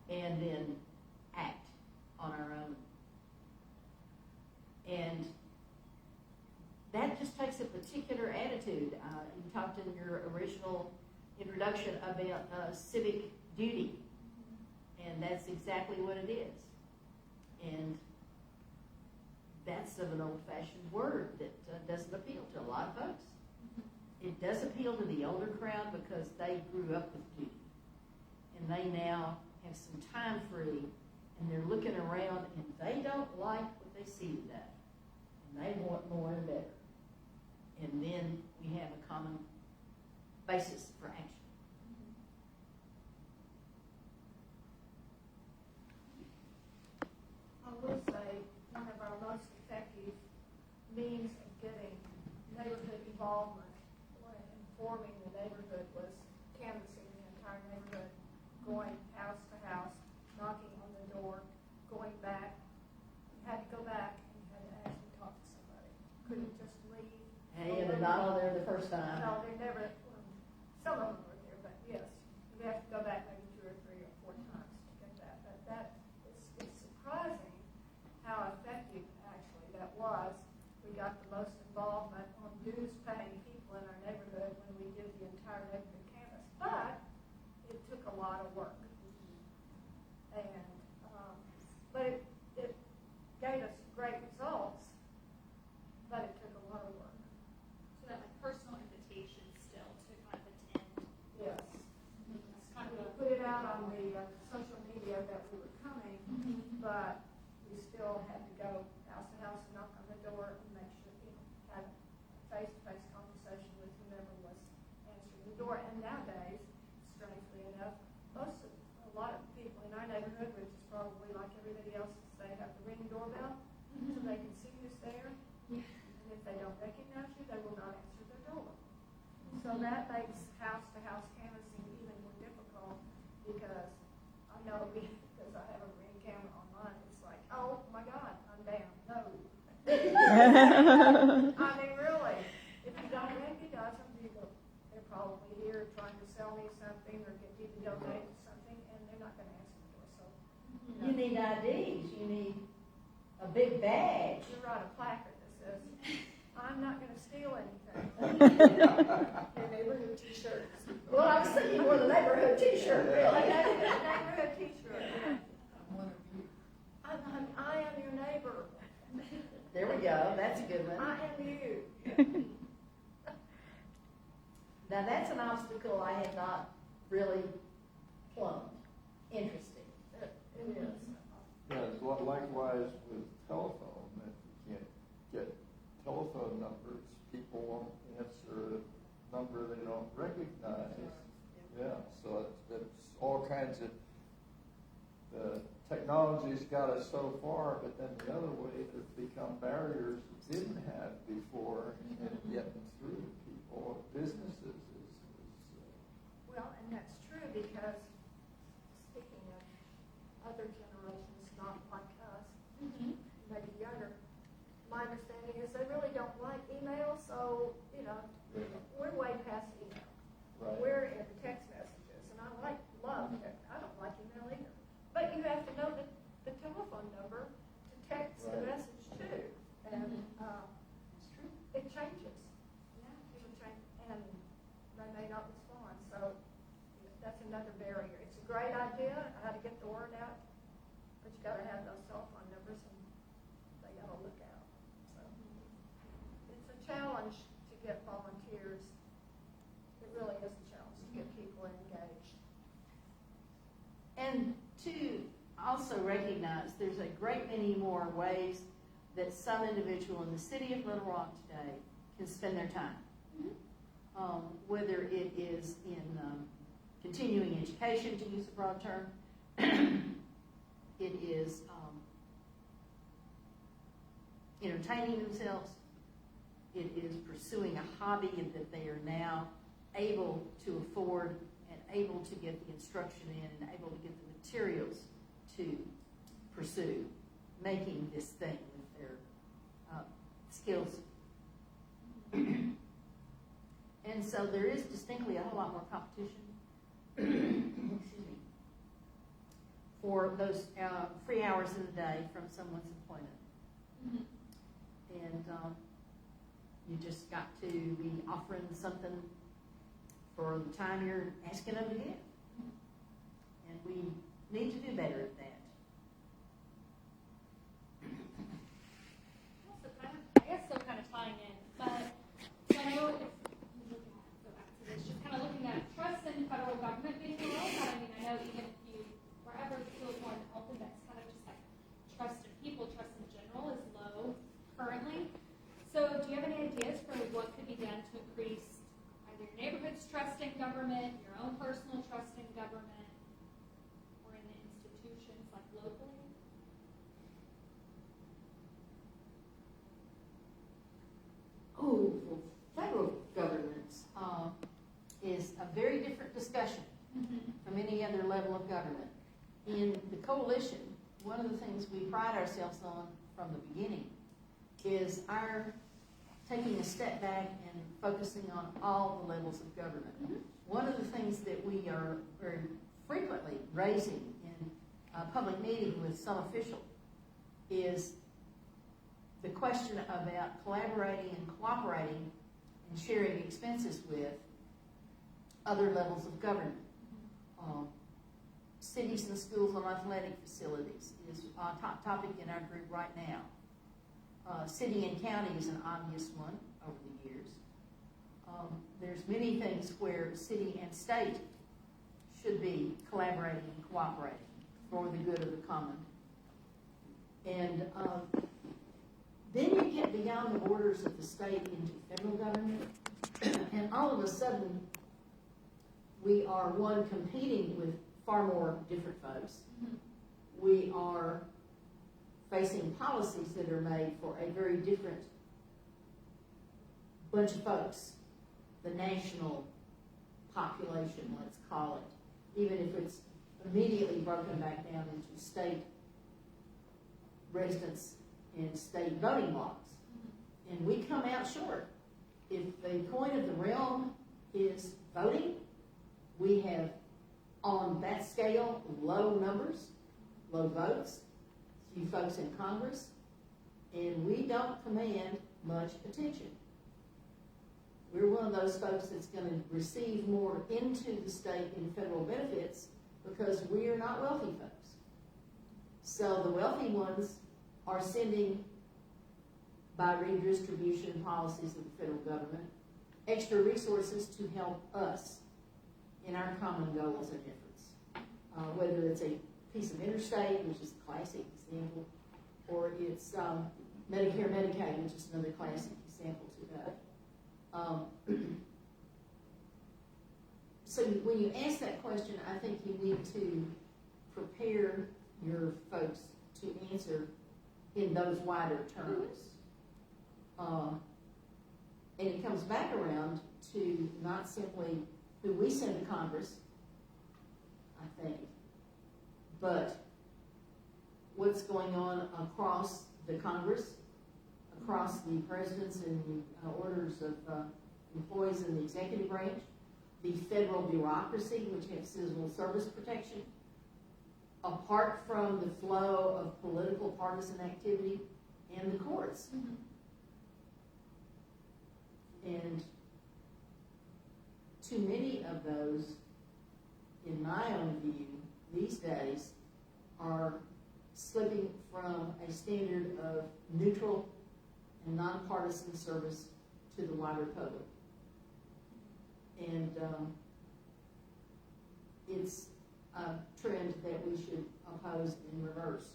and then act on our own. And that just takes a particular attitude. You talked in your original introduction about civic duty, and that's exactly what it is. And that's of an old-fashioned word that doesn't appeal to a lot of folks. It does appeal to the older crowd because they grew up with duty. And they now have some time free, and they're looking around, and they don't like what they see today. And they want more and better. And then we have a common basis for action. I will say, one of our most effective means of getting neighborhood involvement when informing the neighborhood was canvassing the entire neighborhood, going house to house, knocking on the door, going back. You had to go back and you had to actually talk to somebody. Couldn't just leave. Hey, and they're not all there the first time. No, they never, some of them were there, but yes, you have to go back maybe 2 or 3 or 4 times to get that. But that it's surprising how effective actually that was. We got the most involvement on dues-paying people in our neighborhood when we did the entire neighborhood canvas. But it took a lot of work. And, but it gave us great results, but it took a lot of work. So that like personal invitation still to kind of attend. Yes. It's kind of We a, put it out on the social media that we were coming, but we still had to go house to house and knock on the door and make sure people had a face-to-face conversation with whomever was answering the door. And nowadays, strangely enough, a lot of people in our neighborhood, which is probably like everybody else, they have the ring doorbell so they can see who's there. And if they don't recognize you, they will not answer their door. So that makes house-to-house canvassing even more difficult because I know because I have a ring camera on mine, it's like, oh my God, I'm down. No. I mean, really, if you don't recognize them, they're probably here trying to sell me something or get you to donate to something, and they're not going to answer the door. So, You need IDs. You need a big badge. you write a placard that says, I'm not going to steal anything. Your neighborhood t-shirts. Well, I was thinking more the neighborhood T-shirt, A really. neighborhood t-shirt. I'm one of you. I am your neighbor. There we go. That's a good one. I am you. Now, that's an obstacle I had not really plumbed. Interesting. It is. Yeah, it's likewise with telephone, if you can't get telephone numbers, people won't answer a number they don't recognize. Yeah, so it's all kinds of, the technology's got us so far, but then the other way, there's become barriers it didn't have before in getting through to people, businesses Well, and that's true because speaking of other generations not like us, maybe younger, my understanding is they really don't like email, so, we're way past email. right? We're in text messages, and I love text. I don't like email either. But you have to know the telephone number to text the Right. message to. And It's true. it changes. Yeah, it will change, and they may not respond. So that's another barrier. It's a great idea how to get the word out, but you got to have those cell phone numbers, and they got to look out. So it's a challenge to get volunteers. It really is a challenge to get people engaged. And to also recognize there's a great many more ways that some individual in the city of Little Rock today can spend their time. Whether it is in continuing education, to use a broad term, it is entertaining themselves, it is pursuing a hobby that they are now able to afford and able to get the instruction in and able to get the materials to pursue making this thing with their skills. And so there is distinctly a whole lot more competition excuse me, for those free hours in the day from someone's employment. And you just got to be offering something for the time you're asking them to give. And we need to do better at that. Also government. In the coalition, one of the things we pride ourselves on from the beginning is our taking a step back and focusing on all the levels of government. One of the things that we are very frequently raising in a public meeting with some official is the question about collaborating and cooperating and sharing expenses with other levels of government. Cities and schools and athletic facilities is a top topic in our group right now. City and county is an obvious one over the years. There's many things where city and state should be collaborating and cooperating for the good of the common. And then you get beyond the borders of the state into federal government, and all of a sudden we are, one, competing with far more different folks. We are facing policies that are made for a very different bunch of folks, the national population, let's call it, even if it's immediately broken back down into state residents and state voting blocks. And we come out short. If the point of the realm is voting, we have on that scale low numbers, low votes, few folks in Congress, and we don't command much attention. We're one of those folks that's going to receive more into the state in federal benefits because we are not wealthy folks. So the wealthy ones are sending, by redistribution policies of the federal government, extra resources to help us in our common goals and efforts. Whether it's a piece of interstate, which is a classic example, or it's Medicare, Medicaid, which is another classic example to that. So when you ask that question, I think you need to prepare your folks to answer in those wider terms. And it comes back around to not simply who we send to Congress, I think, but what's going on across the Congress, across the presidents and the orders of employees in the executive branch, the federal bureaucracy, which has civil service protection, apart from the flow of political partisan activity, and the courts. And too many of those, in my own view, these days, are slipping from a standard of neutral and nonpartisan service to the wider public. And it's a trend that we should oppose and reverse.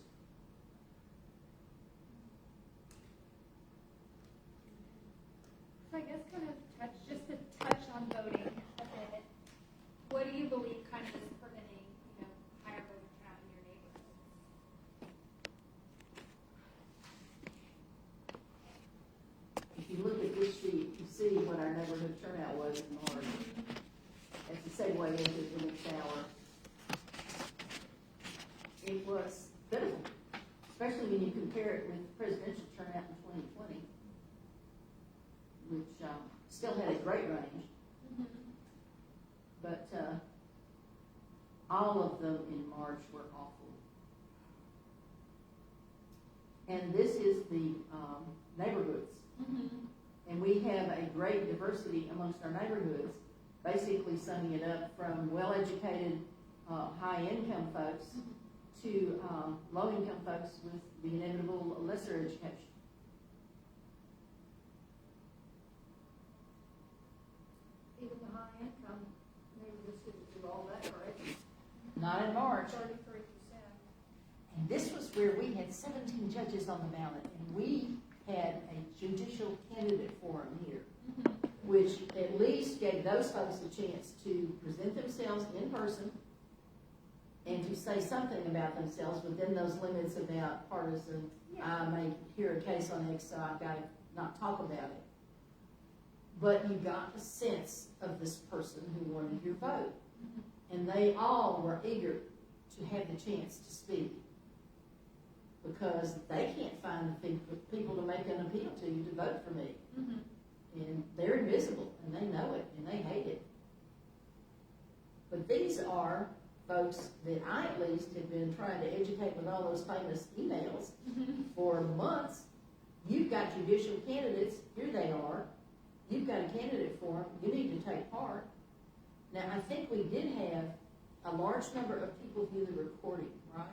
So I guess kind of just to touch on voting a bit, what do you believe kind of is preventing, higher voter turnout in your neighborhood? If you look at this sheet, you see what our neighborhood turnout was in March. As a segue into the next hour, it was pitiful, especially when you compare it with presidential turnout in 2020, which still had a great range. But all of them in March were awful. And this is the neighborhoods. And we have a great diversity amongst our neighborhoods, basically summing it up from well-educated, high-income folks to low-income folks with the inevitable lesser education. Even the high income neighborhoods didn't do all that great. Not in March. 33%. And this was where we had 17 judges on the ballot, and we had a judicial candidate forum here, which at least gave those folks a chance to present themselves in person and to say something about themselves within those limits about partisan. I may hear a case on X, so I've got to not talk about it. But you got a sense of this person who wanted your vote. And they all were eager to have the chance to speak, because they can't find the people to make an appeal to vote for me. Mm-hmm. And they're invisible, and they know it, and they hate it. But these are folks that I at least have been trying to educate with all those famous emails for months. You've got judicial candidates, here they are. You've got a candidate for them, you need to take part. Now, I think we did have a large number of people view the recording, right?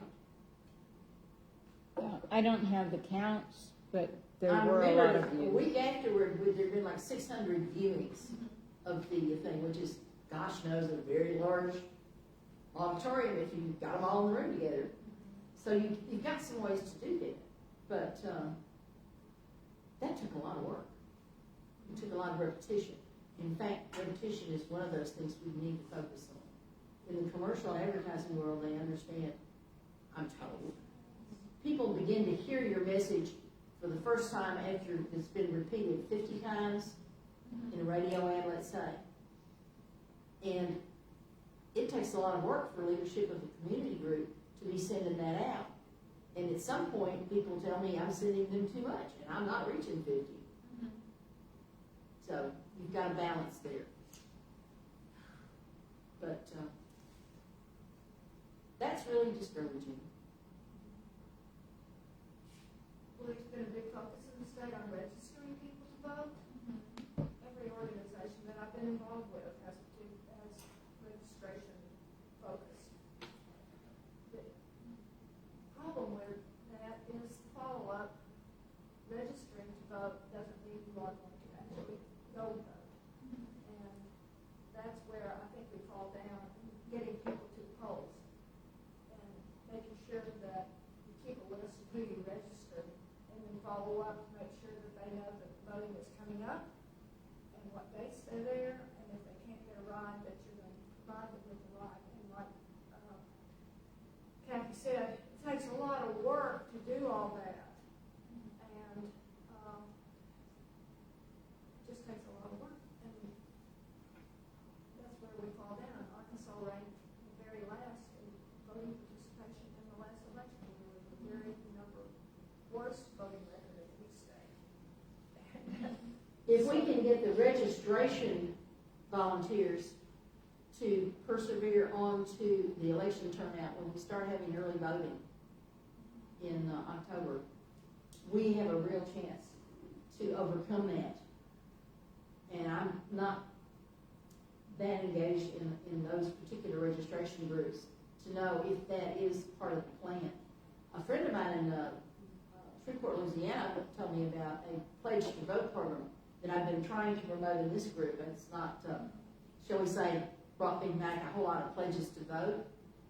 I don't have the counts, but there I were a remember lot of a views. week afterward, there'd been like 600 viewings of the thing, which is, gosh knows, a very large auditorium if you got them all in the room together. So you've got some ways to do that. But that took a lot of work. It took a lot of repetition. In fact, repetition is one of those things we need to focus on. In the commercial advertising world, they understand, I'm told, people begin to hear your message for the first time after it's been repeated 50 times in a radio ad, let's say. And it takes a lot of work for leadership of a community group to be sending that out. And at some point, people tell me I'm sending them too much, and I'm not reaching 50. So you've got a balance there. But that's really discouraging. Well, there's been a big focus in the state on registering people to vote. Every organization that I've been involved with has registration focused. The problem with that is follow-up. Registering to vote doesn't mean you are going to actually go vote. And that's where I think we fall down, getting people to the polls and making sure that you keep a list of who you registered, and then follow up to make sure that they know that voting is coming up and what dates they're there, and if they can't get a ride, that you're going to provide them with a ride. And like Kathy said, it takes a lot of work to do all that, and it just takes a lot of work, and that's where we fall down. Arkansas ranked the very last in voting participation in the last election. We were the very worst voting record in each state. If we can get the registration volunteers to persevere on to the election turnout when we start having early voting in October, we have a real chance to overcome that. And I'm not that engaged in those particular registration groups to know if that is part of the plan. A friend of mine in Shreveport, Louisiana, told me about a Pledge to Vote program that I've been trying to promote in this group. And it's not, shall we say, brought me back a whole lot of pledges to vote,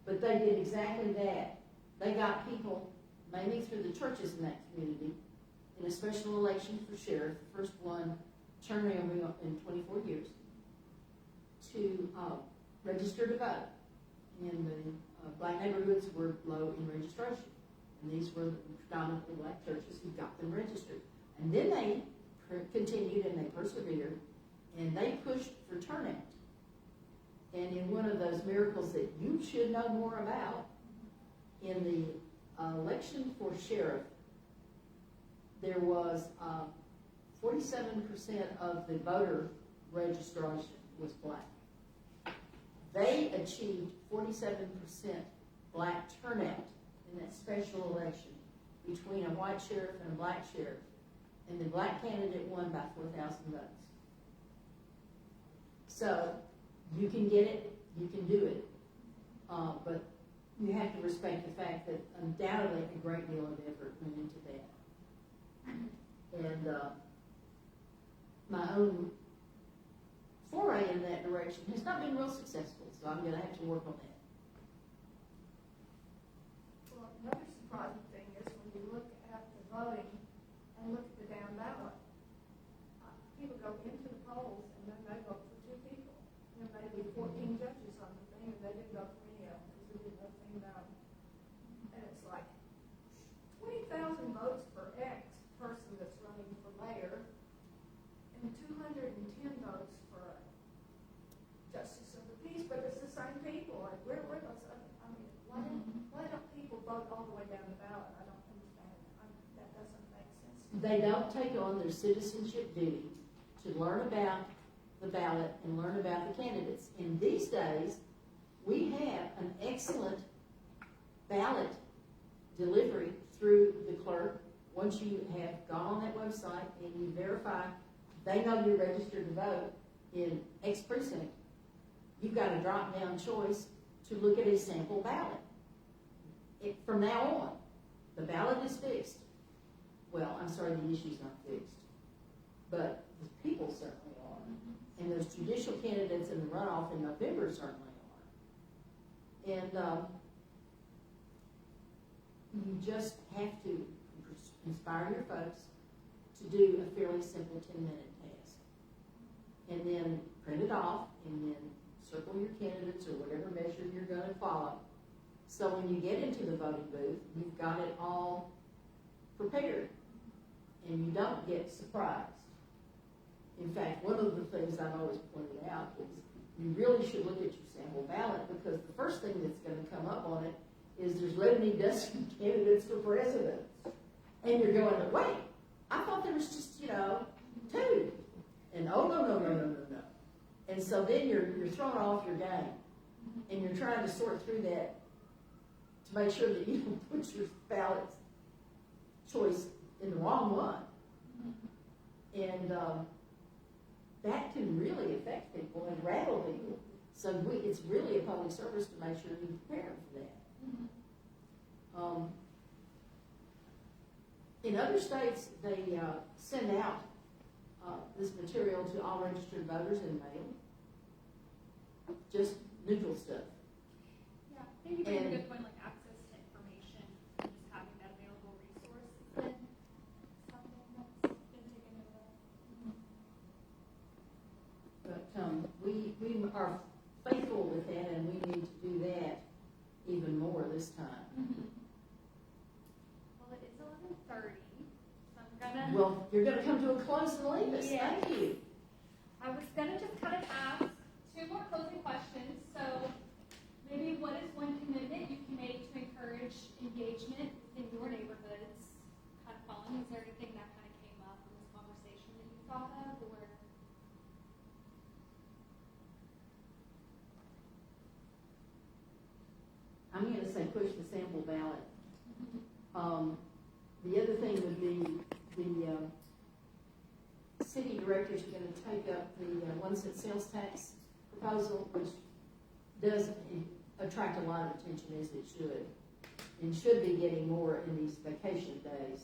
but they did exactly that. They got people, mainly through the churches in that community, in a special election for sheriff, the first one turned over in 24 years, to register to vote. And the black neighborhoods were low in registration. And these were predominantly black churches who got them registered. And then they continued and they persevered, and they pushed for turnout. And in one of those miracles that you should know more about, in the election for sheriff, there was 47% of the voter registration was black. They achieved 47% black turnout in that special election between a white sheriff and a black sheriff. And the black candidate won by 4,000 votes. So you can get it, you can do it, but you have to respect the fact that undoubtedly a great deal of effort went into that. And my own foray in that direction has not been real successful, so I'm going to have to work on that. Well, another surprising thing is when you look at the voting and look at the down ballot, people go into the polls and then they vote for two people. There may be 14 judges on the thing, and they didn't vote for any of them because we didn't know anything about them. And it's like 20,000 votes for X person that's running for mayor, and 210 votes for justice of the peace, but it's the same people. Like, where those other, I mean, why didn't they don't take on their citizenship duty to learn about the ballot and learn about the candidates. And these days, we have an excellent ballot delivery through the clerk. Once you have gone on that website and you verify they know you're registered to vote in X precinct, you've got a drop-down choice to look at a sample ballot. From now on, the ballot is fixed. Well, I'm sorry, the issue's not fixed, but the people certainly are. And those judicial candidates in the runoff in November certainly are. And you just have to inspire your folks to do a fairly simple 10-minute task. And then print it off, and then circle your candidates or whatever measure you're going to follow. So when you get into the voting booth, you've got it all prepared, and you don't get surprised. In fact, one of the things I've always pointed out is you really should look at your sample ballot, because the first thing that's going to come up on it is there's 11 dozen candidates for president. And you're going, wait, I thought there was just, 2. And oh, no. And so then you're thrown off your game. And you're trying to sort through that to make sure that you don't put your ballot choice in the wrong one. And that can really affect people and rattle people. So it's really a public service to make sure you prepare for that. In other states, they send out this material to all registered voters in mail. Just neutral stuff. Yeah, I think you bring a good point, like access to information, and just having that available resource has been something that's been taken note of. But we are faithful with that, and we need to do that even more this time. Well, it is 11:30, so I'm gonna. Well, you're going to come to a close and leave us. Yeah. Thank you. I was gonna just kind of ask 2 more closing questions. So maybe what is one commitment you can make to encourage engagement in your neighborhoods? Kind of following, is there anything that kind of came up in this conversation that you thought of, or? I'm going to say push the sample ballot. The other thing would be the city directors are going to take up the 1-cent sales tax proposal, which does attract a lot of attention, as it should, and should be getting more in these vacation days.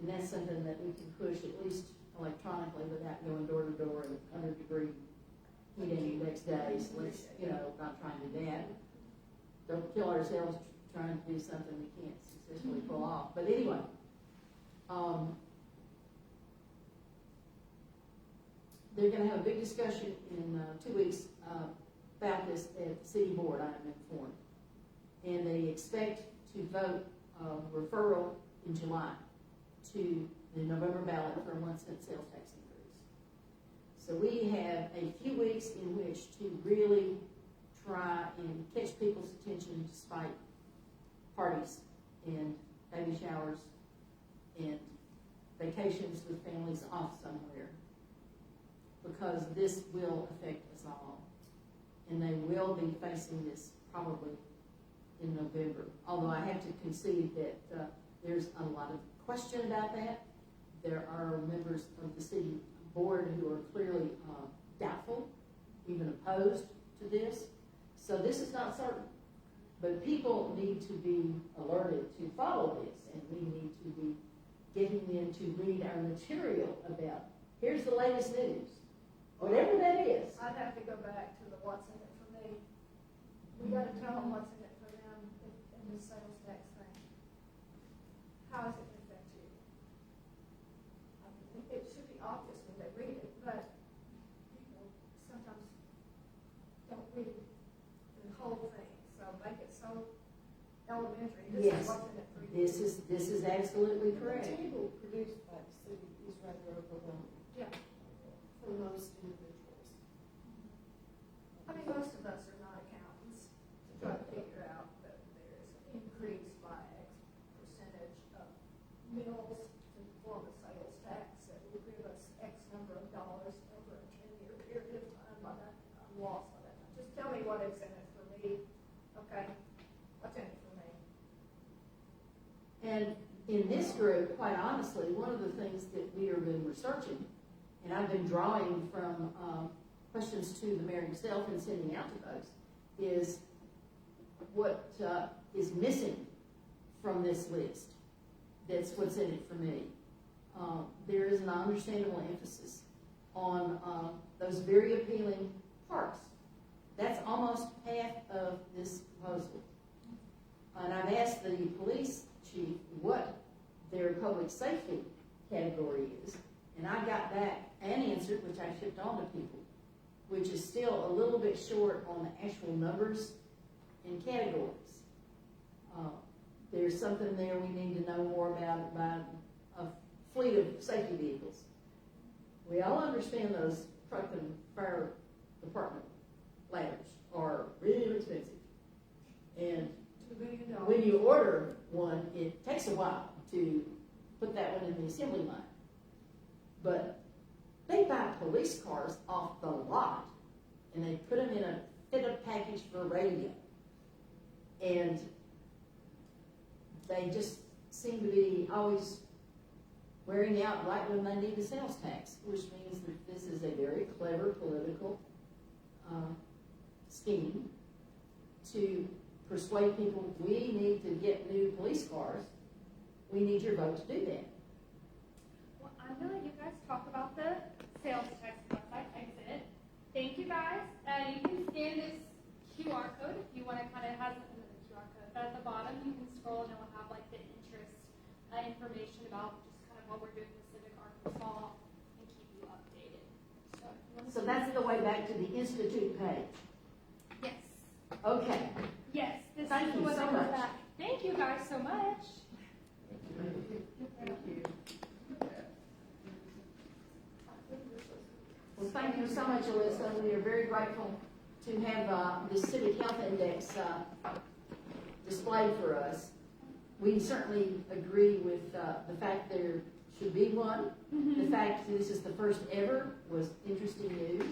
And that's something that we can push at least electronically without going door to door in 100-degree heat index days. Let's, not trying to do that. Don't kill ourselves trying to do something we can't successfully pull off. But anyway, they're going to have a big discussion in 2 weeks about this at the city board, I'm informed. And they expect to vote referral in July to the November ballot for a 1-cent sales tax increase. So we have a few weeks in which to really try and catch people's attention despite parties and baby showers and vacations with families off somewhere, because this will affect us all. And they will be facing this probably in November. Although I have to concede that there's a lot of question about that. There are members of the city board who are clearly doubtful, even opposed to this. So this is not certain. But people need to be alerted to follow this, and we need to be getting them to read our material about, here's the latest news, whatever that is. I'd have to go back to the what's in it for me. We gotta tell them what's in it for them in the sales tax thing. How is it gonna affect you? I mean, it should be obvious when they read it, but people sometimes don't read the whole thing, so make it so elementary. This Yes. is what's in it for you. This is absolutely The correct. table produced by the city is rather overwhelming Yeah. for most individuals. I mean, most of us are not accountants to try to figure out that there's an increase by X percentage of mills to form a in this group, quite honestly, one of the things that we have been researching, and I've been drawing from questions to the mayor himself and sending out to folks, is what is missing from this list. That's what's in it for me. There is an understandable emphasis on those very appealing parks. That's almost half of this proposal. And I've asked the police chief what their public safety category is, and I got back an answer, which I shipped on to people, which is still a little bit short on the actual numbers and categories. There's something there we need to know more about a fleet of safety vehicles. We all understand those truck and fire department ladders are really expensive. And when you order one, it takes a while to put that one in the assembly line. But they buy police cars off the lot, and they put them in a fit-up package for radio. And they just seem to be always wearing out right when they need a sales tax, which means that this is a very clever political scheme to persuade people we need to get new police cars. We need your vote to do that. Well, I'm gonna let you guys talk about the sales tax once I exit it. Thank you guys. You can scan this QR code if you want to kind of have the QR code. But at the bottom, you can scroll and it will have like the interest information about just kind of what we're doing with Civic Arkansas and keep you updated. So, if you want to So that's the way back to the Institute page. Yes. Okay. Yes. This Thank is the you one so that goes much. back. Thank you guys so much. Thank you. Well, thank you so much, Alyssa. We are very grateful to have the Civic Health Index displayed for us. We certainly agree with the fact there should be one. The fact that this is the first ever was interesting news.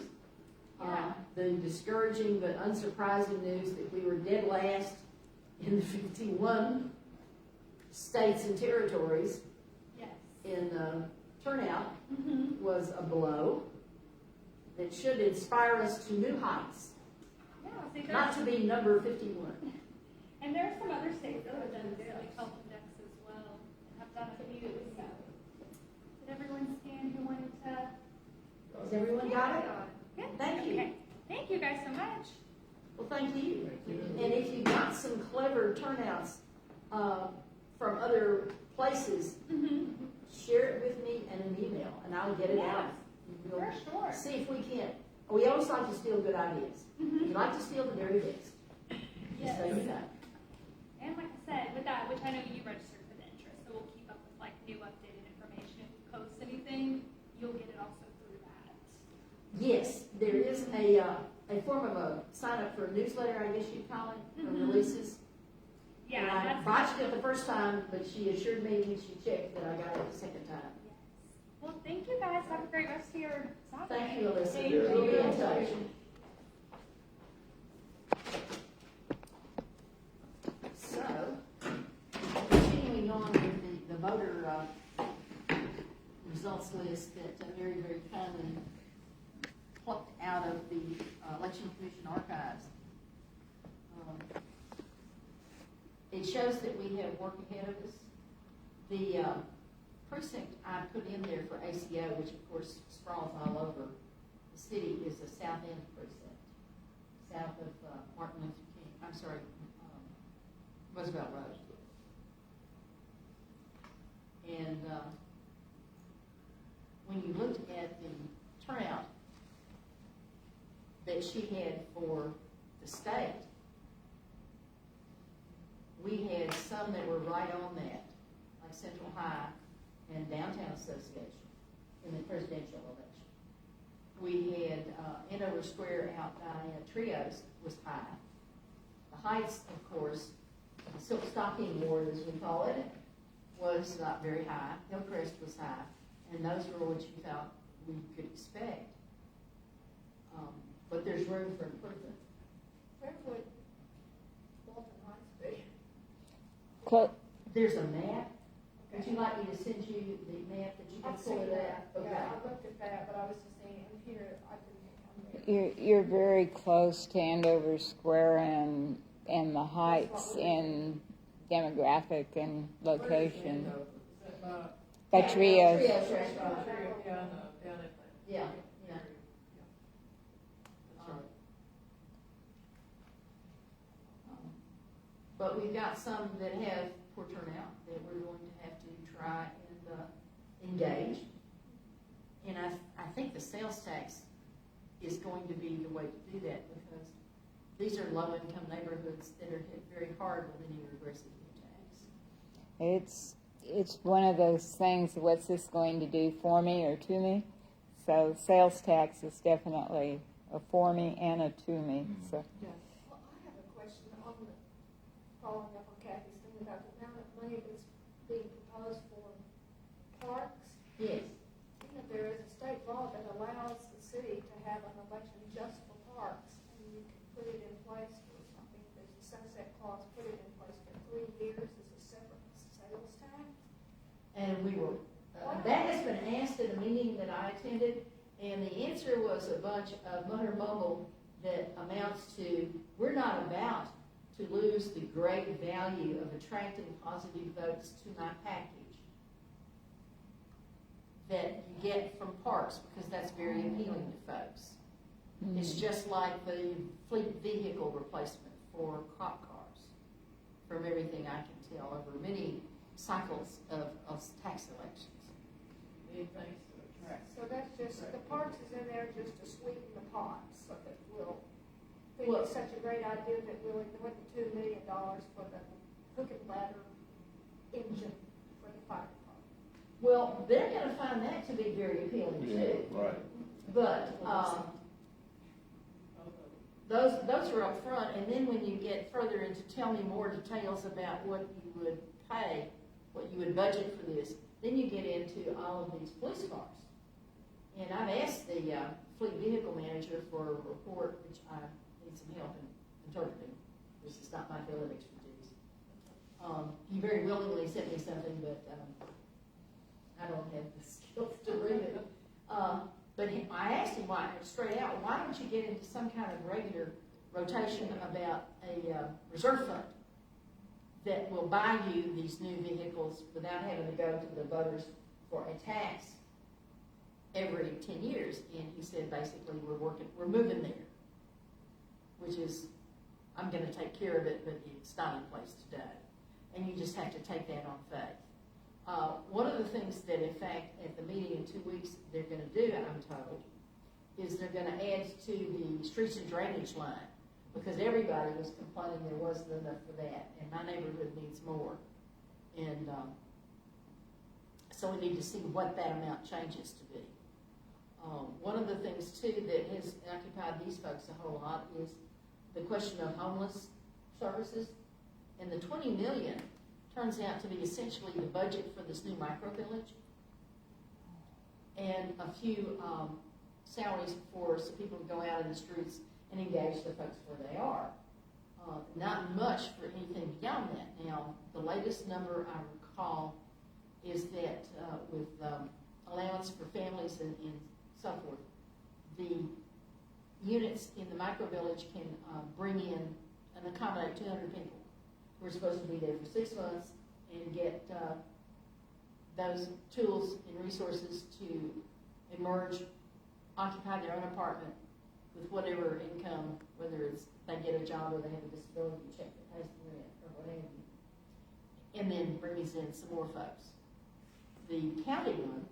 The discouraging but unsurprising news that we were dead last in the 51 states and territories Yes. in turnout was a blow that should inspire us to new heights, Yeah. See, there's not to be number 51. And there are some other states that have done the Civic Health Index as well, and have done a few, so. Did everyone scan who wanted to? Has everyone got it? Yeah. Thank you. Okay. Thank you guys so much. Well, thank you. And if you got some clever turnouts from other places, share it with me in an email, and I'll get it out. We'll For sure. see if we can. We always like to steal good ideas. We like to steal the very best. Yes. So you know. And like I said, with that, which I know you registered for the interest, so we'll keep up with like new updated information. If you post anything, you'll get it also through that. Yes, there is a form of a sign up for a newsletter, I guess you'd call it, for releases. Yeah, And I that's botched it the first time, but she assured me when she checked that I got it the second time. Yes. Well, thank you guys. Have a great rest of your Saturday. Thank you, Alyssa. Thank We'll be in you. touch. So, continuing on with the voter results list that Mary very kindly plucked out of the Election Commission archives. It shows that we have work ahead of us. The precinct I put in there for ACO, which of course sprawls all over the city, is the South End precinct, south of Martin Luther King, I'm sorry, Roosevelt Road. And when you looked at the turnout that she had for the state, we had some that were right on that, like Central High and Downtown Association in the presidential election. We had Andover Square out by Trios was high. The Heights, of course, the Silk Stocking Ward, as we call it, was not very high. Hillcrest was high, and those were what you thought we could expect. But there's room for improvement. Where would Walton Heights be? There's a map Would you like me to send you the map that you can I've pull seen it that, up? yeah, I looked at that, but I was just saying, in here, I didn't. You're very close to Andover Square and the heights in demographic and location. Is that by? By Trios. Trios Restaurant. Yeah, I know, down at that. Yeah, yeah. That's right. But we've got some that have poor turnout that we're going to have to try and engage. And I think the sales tax is going to be the way to do that, because these are low-income neighborhoods that are hit very hard with any regressive new tax. It's one of those things, what's this going to do for me or to me? So sales tax is definitely a for me and a to me. So Well, I have a question on the, following up on Kathy's thing about the amount of money that's being proposed for parks. Yes. You know, there is a state law that allows the city to have an election just for parks, and you can put it in place for something, there's a sunset clause, put it in place for 3 years as a separate sales tax. And we were, that has been asked at a meeting that I attended, and the answer was a bunch of mutter mumble that amounts to, we're not about to lose the great value of attracting positive votes to my package that you get from parks, because that's very appealing to folks. It's just like the fleet vehicle replacement for cop cars, from everything I can tell over many cycles of tax elections. Big things to attract. So that's just, the parks is in there just to sweeten the pot, so that we'll, think Well- it's such a great idea that we'll went the $2 million for the hook and ladder engine for the fire department. Well, they're gonna find that to be very appealing too. Right. But, those are up front, and then when you get further into tell me more details about what you would pay, what you would budget for this, then you get into all of these police cars. And I've asked the fleet vehicle manager for a report, which I need some help in interpreting. This is not my field of expertise. He very willingly sent me something, but I don't have the skills to read it. But I asked him straight out, why don't you get into some kind of regular rotation about a reserve fund that will buy you these new vehicles without having to go to the voters for a tax every 10 years? And he said, basically, we're moving there, which is, I'm going to take care of it, but it's not in place today. And you just have to take that on faith. One of the things that, in fact, at the meeting in 2 weeks, they're going to do, I'm told, is they're going to add to the streets and drainage line, because everybody was complaining there wasn't enough for that, and my neighborhood needs more. And so we need to see what that amount changes to be. One of the things, too, that has occupied these folks a whole lot is the question of homeless services. And the $20 million turns out to be essentially the budget for this new micro-village, and a few salaries for some people to go out in the streets and engage the folks where they are. Not much for anything beyond that. Now, the latest number I recall is that with allowance for families and so forth, the units in the micro-village can bring in and accommodate 200 people. We're supposed to be there for 6 months and get those tools and resources to emerge, occupy their own apartment with whatever income, whether it's they get a job or they have a disability check that pays the rent or what have you, and then brings in some more folks. The county one,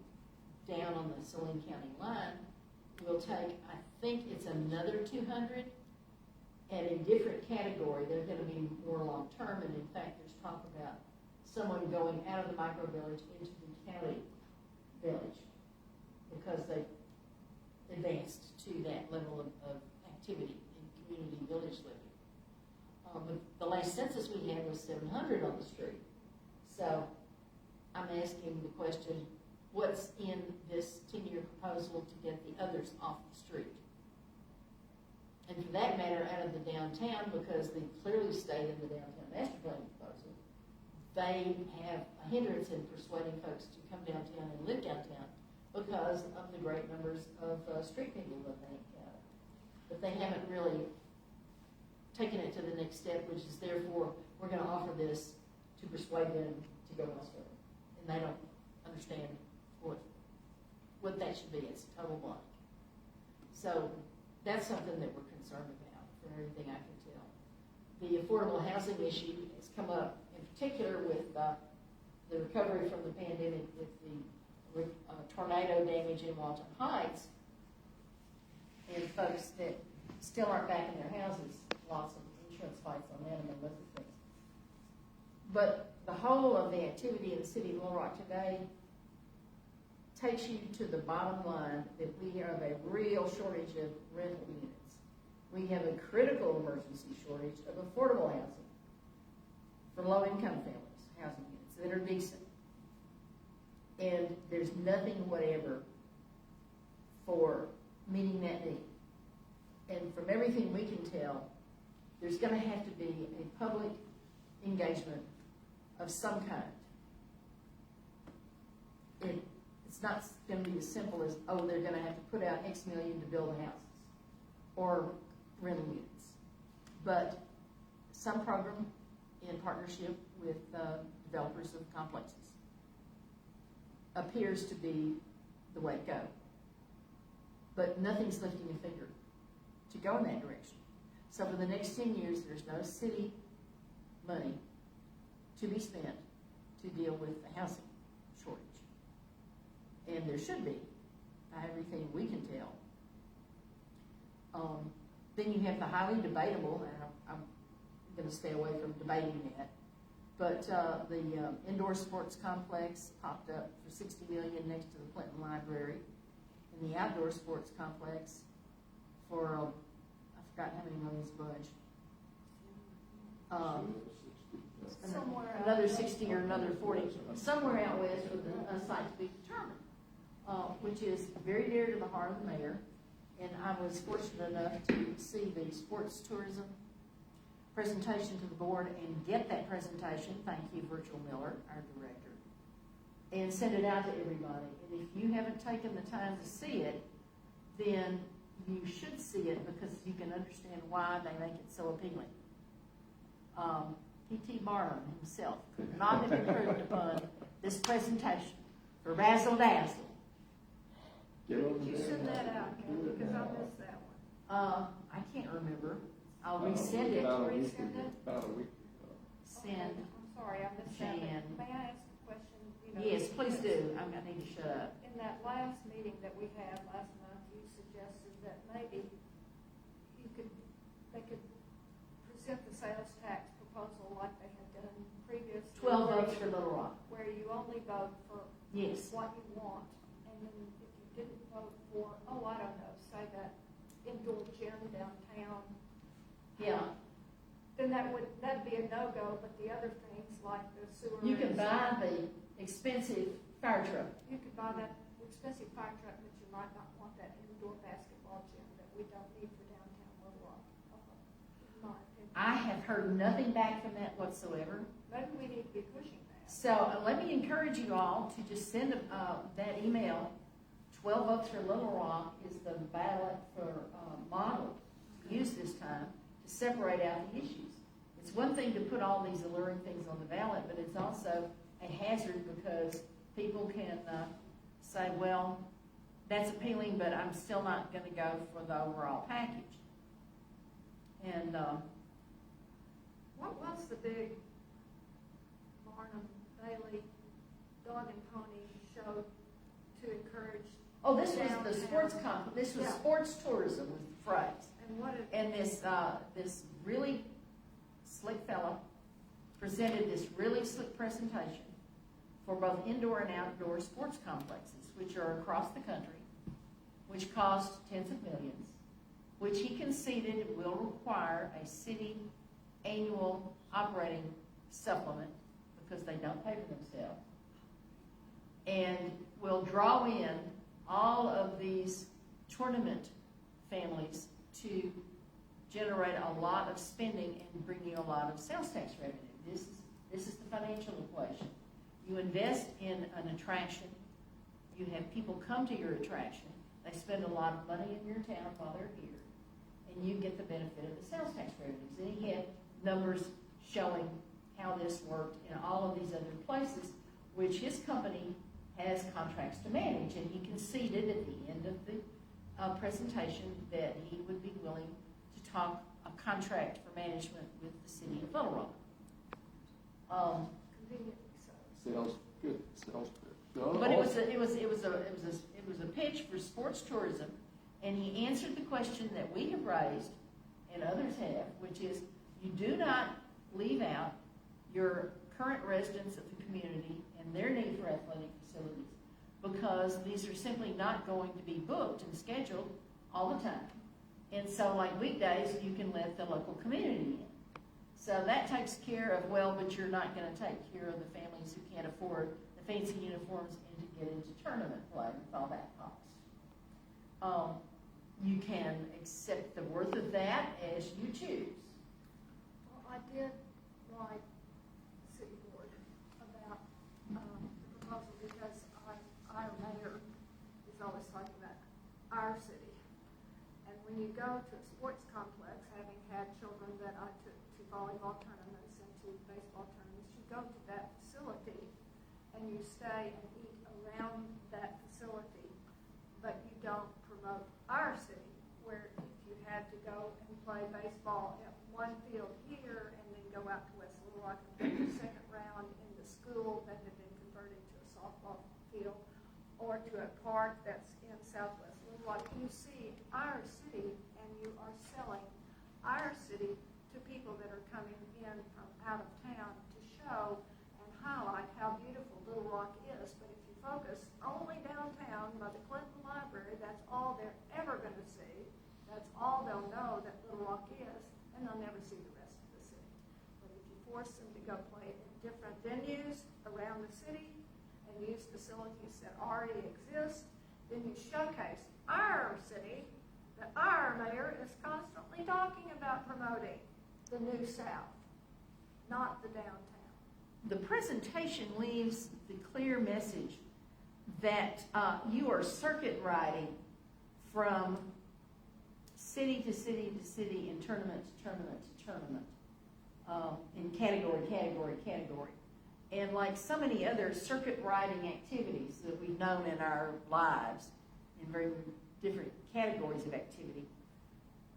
down on the Saline County line, will take, I think it's another 200, and in different category. They're going to be more long-term, and in fact, there's talk about someone going out of the micro-village into the county village because they've advanced to that level of activity in community village living. But the last census we had was 700 on the street. So I'm asking the question, what's in this 10-year proposal to get the others off the street? And for that matter, out of the downtown, because they clearly state in the downtown master plan proposal they have a hindrance in persuading folks to come downtown and live downtown because of the great numbers of street people that they have. But they haven't really taken it to the next step, which is therefore we're going to offer this to persuade them to go elsewhere. And they don't understand what that should be. It's a total blank. So that's something that we're concerned about from everything I can tell. The affordable housing issue has come up in particular with the recovery from the pandemic with the tornado damage in Walton Heights and folks that still aren't back in their houses, lots of insurance fights on that among other things. But the whole of the activity in the city of Little Rock today takes you to the bottom line that we have a real shortage of rental units. We have a critical emergency shortage of affordable housing for low-income families, housing units that are decent. And there's nothing whatever for meeting that need. And from everything we can tell, there's going to have to be a public engagement of some kind. It's not going to be as simple as, oh, they're going to have to put out X million to build houses or rental units. But some program in partnership with developers of complexes appears to be the way to go. But nothing's lifting a finger to go in that direction. So for the next 10 years, there's no city money to be spent to deal with the housing shortage. And there should be, by everything we can tell. Then you have the highly debatable, and I'm going to stay away from debating that, but the indoor sports complex popped up for $60 million next to the Clinton Library, and the outdoor sports complex for, I forgot how many millions budge. Somewhere Another out 60 or another 40, somewhere out west with a site to be determined, which is very dear to the heart of the mayor. And I was fortunate enough to see the sports tourism presentation to the board and get that presentation, thank you, Virgil Miller, our director, and send it out to everybody. And if you haven't taken the time to see it, then you should see it because you can understand why they make it so appealing. P.T. Barnum himself could not have improved upon this presentation for Razzle Dazzle. Did you send that out, Kathy? Because I missed that one. I can't remember. I'll resend it. About a week Resend it? ago. About a week ago. Send. I'm sorry, I missed that. Jan. May I ask a question? Yes, please do. I need to shut up. In that last meeting that we had last month, you suggested that maybe they could present the sales tax proposal like they had done previously. 12 votes for Little Rock. Where you only vote for Yes. what you want, and then if you didn't vote for, I don't know, say that indoor gym downtown. Yeah. Then that'd be a no-go, but the other things like the sewer. You can and buy stuff, the expensive fire truck. You could buy that expensive fire truck, but you might not want that indoor basketball gym that we don't need for downtown Little Rock, in my opinion. I have heard nothing back from that whatsoever. Maybe we need to be pushing that. So let me encourage you all to just send that email. 12 votes for Little Rock is the ballot for model used this time to separate out the issues. It's one thing to put all these alluring things on the ballot, but it's also a hazard because people can say, well, that's appealing, but I'm still not going to go for the overall package. And What was the big Barnum Bailey dog and pony show to encourage? oh, this was the sports this was Yeah. sports tourism was the phrase. And what did, And this really slick fellow presented this really slick presentation for both indoor and outdoor sports complexes, which are across the country, which cost tens of millions, which he conceded will require a city annual operating supplement because they don't pay for themselves, and will draw in all of these tournament families to generate a lot of spending and bring you a lot of sales tax revenue. This is This is the financial equation. You invest in an attraction. You have people come to your attraction. They spend a lot of money in your town while they're here. And you get the benefit of the sales tax revenues. And he had numbers showing how this worked in all of these other places, which his company has contracts to manage. And he conceded at the end of the presentation that he would be willing to talk a contract for management with the city of Little Rock. Conveniently so. Sales, good sales pitch. But it was a pitch for sports tourism, and he answered the question that we have raised and others have, which is you do not leave out your current residents of the community and their need for athletic facilities, because these are simply not going to be booked and scheduled all the time. And so like weekdays, you can let the local community in. So that takes care of, well, but you're not going to take care of the families who can't afford the fancy uniforms and to get into tournament play with all that cost. You can accept the worth of that as you choose. Well, I did write city board about the proposal because our mayor is always talking about our city. And when you go to a sports complex, having had children that I took to volleyball tournaments and to baseball tournaments, you go to that facility and you stay and eat around that facility, but you don't promote our city, where if you had to go and play baseball at one field here and then go out to West Little Rock and play the second round in the school that had been converted to a softball field, or to a park that's in Southwest Little Rock, you see our city and you are selling our city to people that are coming in from out of town to show and highlight how beautiful Little Rock is. But if you focus only downtown by the Clinton Library, that's all they're ever going to see. That's all they'll know that Little Rock is, and they'll never see the rest of the city. But if you force them to go play in different venues around the city and use facilities that already exist, then you showcase our city that our mayor is constantly talking about promoting, the New South, not the downtown. The presentation leaves the clear message that you are circuit riding from city to city to city, and tournament to tournament to tournament, in category. And like so many other circuit riding activities that we've known in our lives, in very different categories of activity,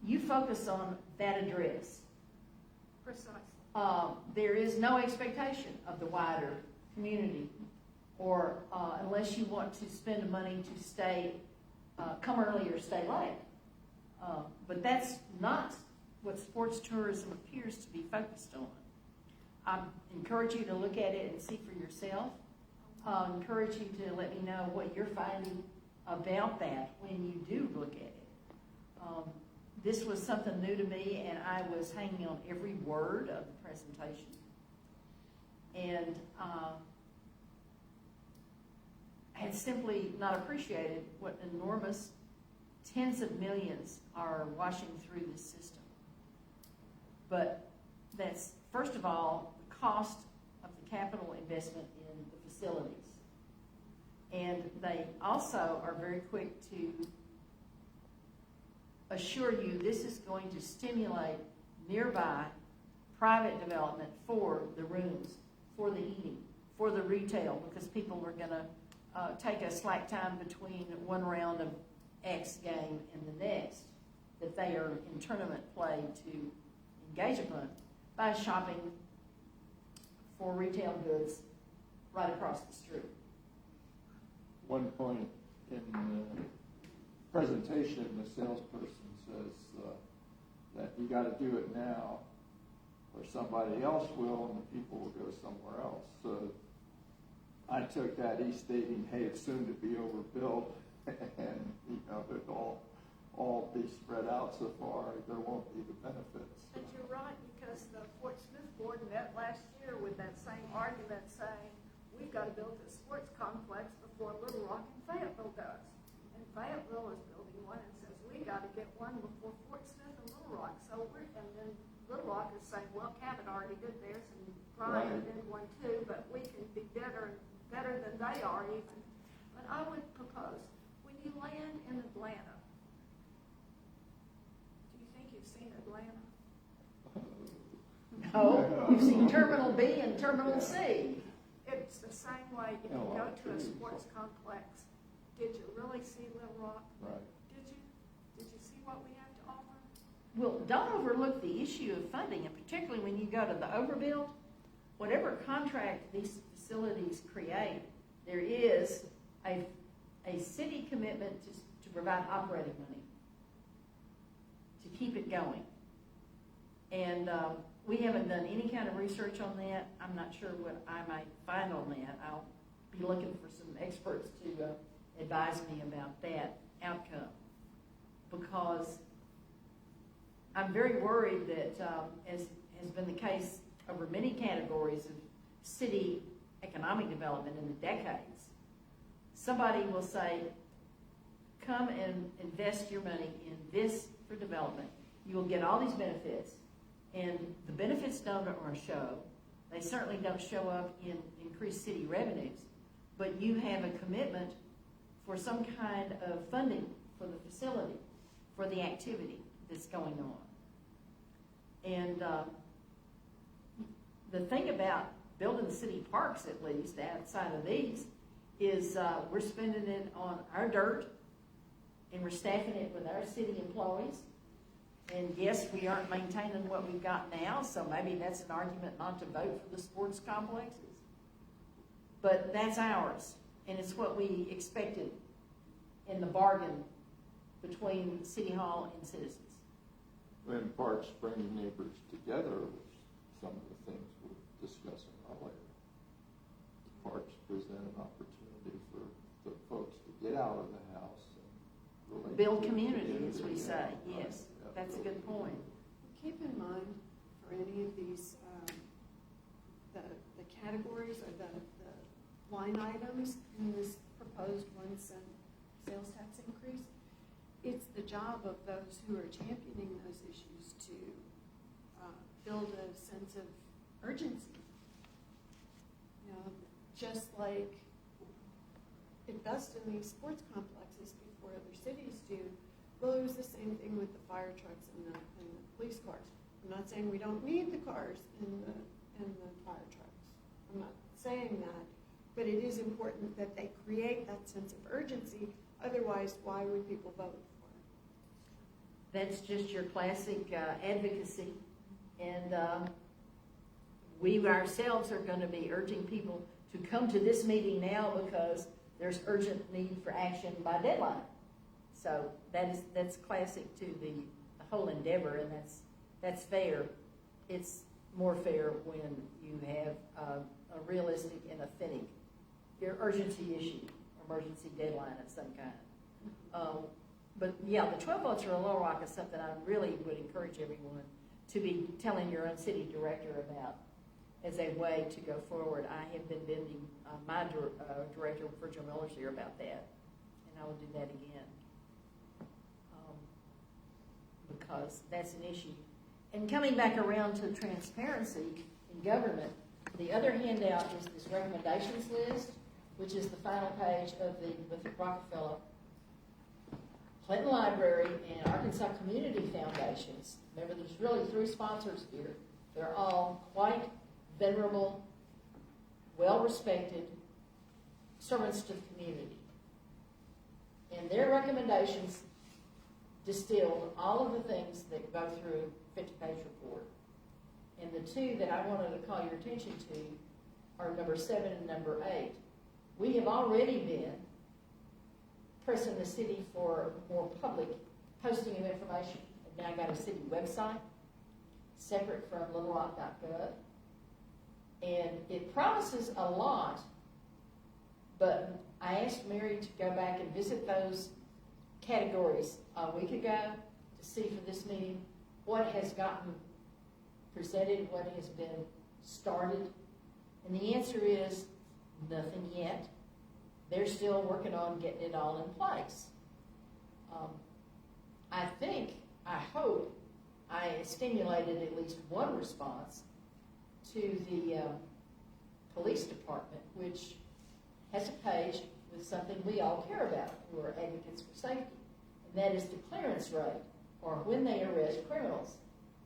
you focus on that address. Precisely. There is no expectation of the wider community, or unless you want to spend money to stay, come early or stay late. But that's not what sports tourism appears to be focused on. I encourage you to look at it and see for yourself. I encourage you to let me know what you're finding about that when you do look at it. This was something new to me, and I was hanging on every word of the presentation. And had simply not appreciated what enormous tens of millions are washing through this system. But that's, first of all, the cost of the capital investment in the facilities. And they also are very quick to assure you this is going to stimulate nearby private development for the rooms, for the eating, for the retail, because people are going to take a slack time between one round of X game and the next that they are in tournament play to engage upon by shopping for retail goods right across the street. One point in the presentation, the salesperson says that you got to do it now or somebody else will and the people will go somewhere else. So I took that, he's stating, hey, it's soon to be overbuilt and it'll all be spread out so far, there won't be the benefits. But you're right, because the Fort Smith board met last year with that same argument saying, we've got to build this sports complex before Little Rock and Fayetteville does. And Fayetteville is building one and says, we got to get one before Fort Smith and Little Rock. And then Little Rock is saying, well, Cabot already did theirs and Brian Right. did one too, but we can be better than they are even. But I would propose, when you land in Atlanta, do you think you've seen Atlanta? No, you've seen Terminal B and Terminal C. It's the same way if you Oh, go to a trees. sports complex. Did you really see Little Rock? Right. Did you? Did you see what we have to offer? Well, don't overlook the issue of funding, and particularly when you go to the overbuild, whatever contract these facilities create, there is a city commitment to provide operating money to keep it going. And we haven't done any kind of research on that. I'm not sure what I might find on that. I'll be looking for some experts to advise me about that outcome, because I'm very worried that, as has been the case over many categories of city economic development in the decades, somebody will say, come and invest your money in this for development. You will get all these benefits. And the benefits don't show. They certainly don't show up in increased city revenues. But you have a commitment for some kind of funding for the facility, for the activity that's going on. And the thing about building city parks, at least outside of these, is we're spending it on our dirt, and we're staffing it with our city employees. And yes, we aren't maintaining what we've got now, so maybe that's an argument not to vote for the sports complexes. But that's ours, and it's what we expected in the bargain between City Hall and citizens. When parks bring neighbors together, which some of the things we're discussing earlier. The parks present an opportunity for the folks to get out of the house and relate Build to the community, as we say, Yeah, right, yes. yeah, That's a good point. Keep in mind, for any of these, the categories or the line items in this proposed 1 cent sales tax increase, it's the job of those who are championing those issues to build a sense of urgency. You know, just like invest in these sports complexes before other cities do. Well, it was the same thing with the fire trucks and the police cars. I'm not saying we don't need the cars and the fire trucks. I'm not saying that, but it is important that they create that sense of urgency. Otherwise, why would people vote for it? That's just your classic advocacy. And we ourselves are going to be urging people to come to this meeting now because there's urgent need for action by deadline. So that's classic to the whole endeavor, and that's fair. It's more fair when you have a realistic and authentic urgency issue, emergency deadline of some kind. But yeah, the 12 votes for Little Rock is something I really would encourage everyone to be telling your own city director about as a way to go forward. I have been bending my director, Virgil Miller's here, about that, and I will do that again. Because that's an issue. And coming back around to transparency in government, the other handout is this recommendations list, which is the final page of the Winthrop Rockefeller, Clinton Library, and Arkansas Community Foundations. Remember, there's really 3 sponsors here. They're all quite venerable, well-respected servants to the community. And their recommendations distilled all of the things that go through a 50-page report. And the 2 that I wanted to call your attention to are number 7 and number 8. We have already been pressing the city for more public posting of information. We've now got a city website, separate from littlerock.gov. And it promises a lot, but I asked Mary to go back and visit those categories a week ago to see for this meeting what has gotten presented, what has been started. And the answer is nothing yet. They're still working on getting it all in place. I hope I stimulated at least one response to the police department, which has a page with something we all care about, who are advocates for safety, and that is the clearance rate, or when they arrest criminals.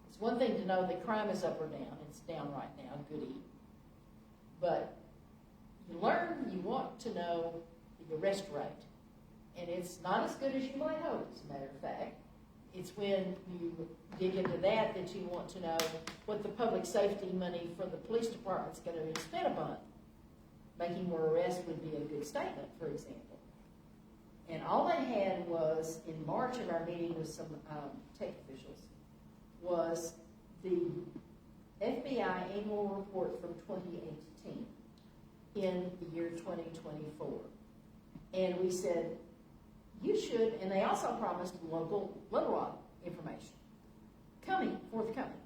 It's one thing to know that crime is up or down. It's down right now, goody. But you want to know the arrest rate. And it's not as good as you might hope, as a matter of fact. It's when you dig into that you want to know what the public safety money for the police department's going to be spent upon. Making more arrests would be a good statement, for example. And all they had was, in March of our meeting with some tech officials, was the FBI annual report from 2018 in the year 2024. And we said, you should, and they also promised local Little Rock information. Forthcoming.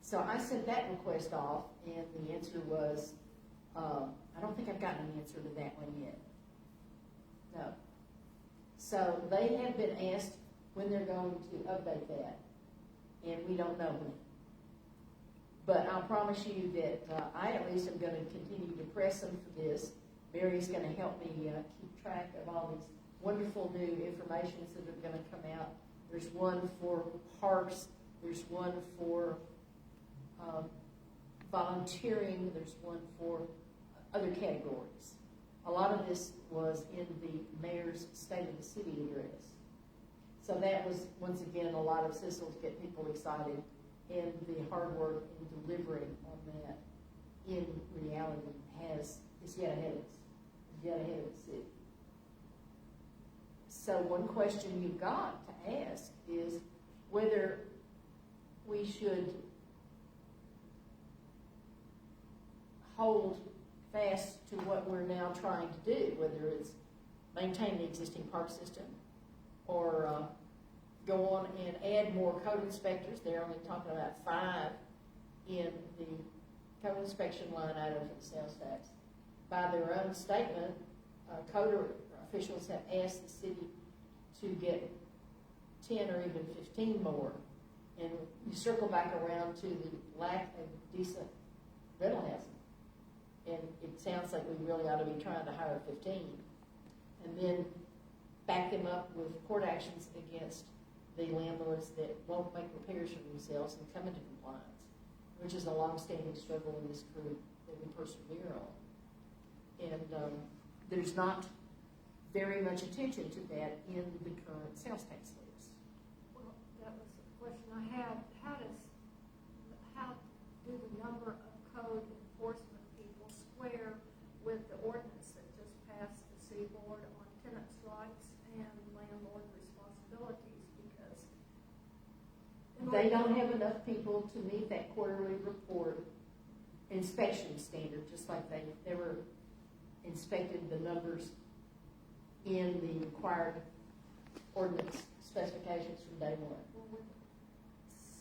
So I sent that request off, and the answer was, I don't think I've gotten an answer to that one yet. No. So they have been asked when they're going to update that, and we don't know when. But I'll promise you that I at least am going to continue to press them for this. Barry's going to help me keep track of all these wonderful new informations that are going to come out. There's one for parks. There's one for volunteering. There's one for other categories. A lot of this was in the mayor's State of the City address. So that was, once again, a lot of sizzle to get people excited, and the hard work in delivering on that in reality is yet ahead of us, yet ahead of the city. So one question you've got to ask is whether we should hold fast to what we're now trying to do, whether it's maintain the existing park system or go on and add more code inspectors. They're only talking about 5 in the code inspection line item for the sales tax. By their own statement, code officials have asked the city to get 10 or even 15 more. And you circle back around to the lack of decent rental housing. And it sounds like we really ought to be trying to hire 15. And then back them up with court actions against the landlords that won't make repairs for themselves and come into compliance, which is a long-standing struggle in this group that we persevere on. And there's not very much attention to that in the current sales tax list. Well, that was the question I had. How do the number of code enforcement people square with the ordinance that just passed the city board on tenants' rights and landlord responsibilities? Because They don't have enough people to meet that quarterly report inspection standard, just like they never inspected the numbers in the required ordinance specifications from day one.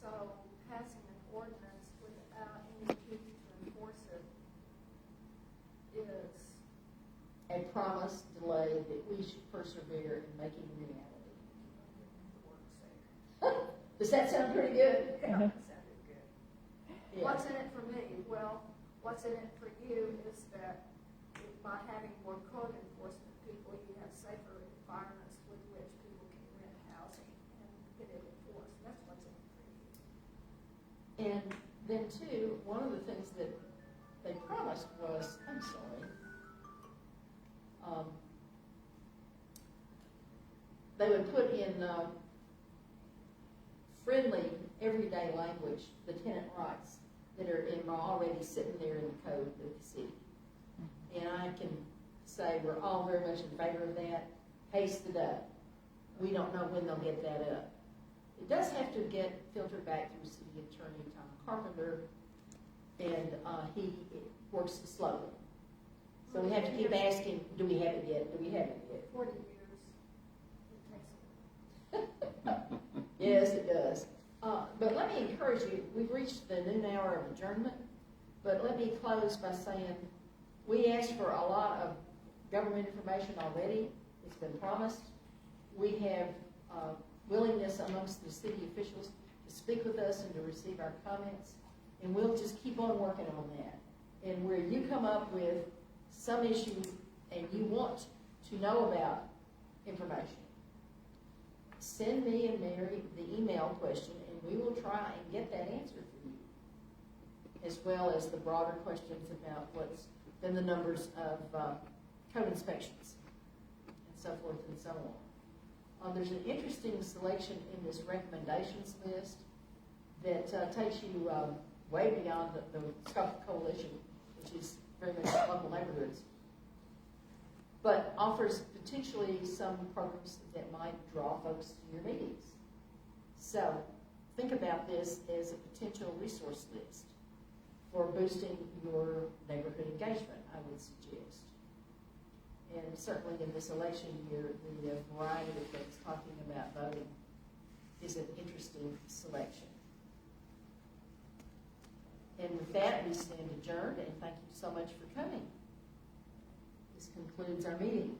So passing an ordinance without any teeth to enforce it is A promise delay that we should persevere in making reality. Does that sound pretty good? Yeah, that sounded good. Yeah. What's in it for me? Well, what's in it for you is that by having more code enforcement people, you have safer environments with which people can rent housing and get it enforced. That's what's in it for you. And then too, one of the things that they promised was, I'm sorry, they would put in friendly, everyday language the tenant rights that are already sitting there in the code of the city. And I can say we're all very much in favor of that. Haste the day. We don't know when they'll get that up. It does have to get filtered back through City Attorney Tom Carpenter, and he works slowly. So we have to keep asking, do we have it yet? Do we have it yet? 40 years. It takes a Yes, it does. But let me encourage you, we've reached the noon hour of adjournment, but let me close by saying we asked for a lot of government information already. It's been promised. We have willingness amongst the city officials to speak with us and to receive our comments. And we'll just keep on working on that. And where you come up with some issue and you want to know about information, send me and Mary the email question, and we will try and get that answer for you, as well as the broader questions about what's then the numbers of code inspections and so forth and so on. There's an interesting selection in this recommendations list that takes you way beyond the scope of coalition, which is very much local neighborhoods, but offers potentially some programs that might draw folks to your meetings. So think about this as a potential resource list for boosting your neighborhood engagement, I would suggest. And certainly in this election year, the variety of folks talking about voting is an interesting selection. And with that, we stand adjourned, and thank you so much for coming. This concludes our meeting.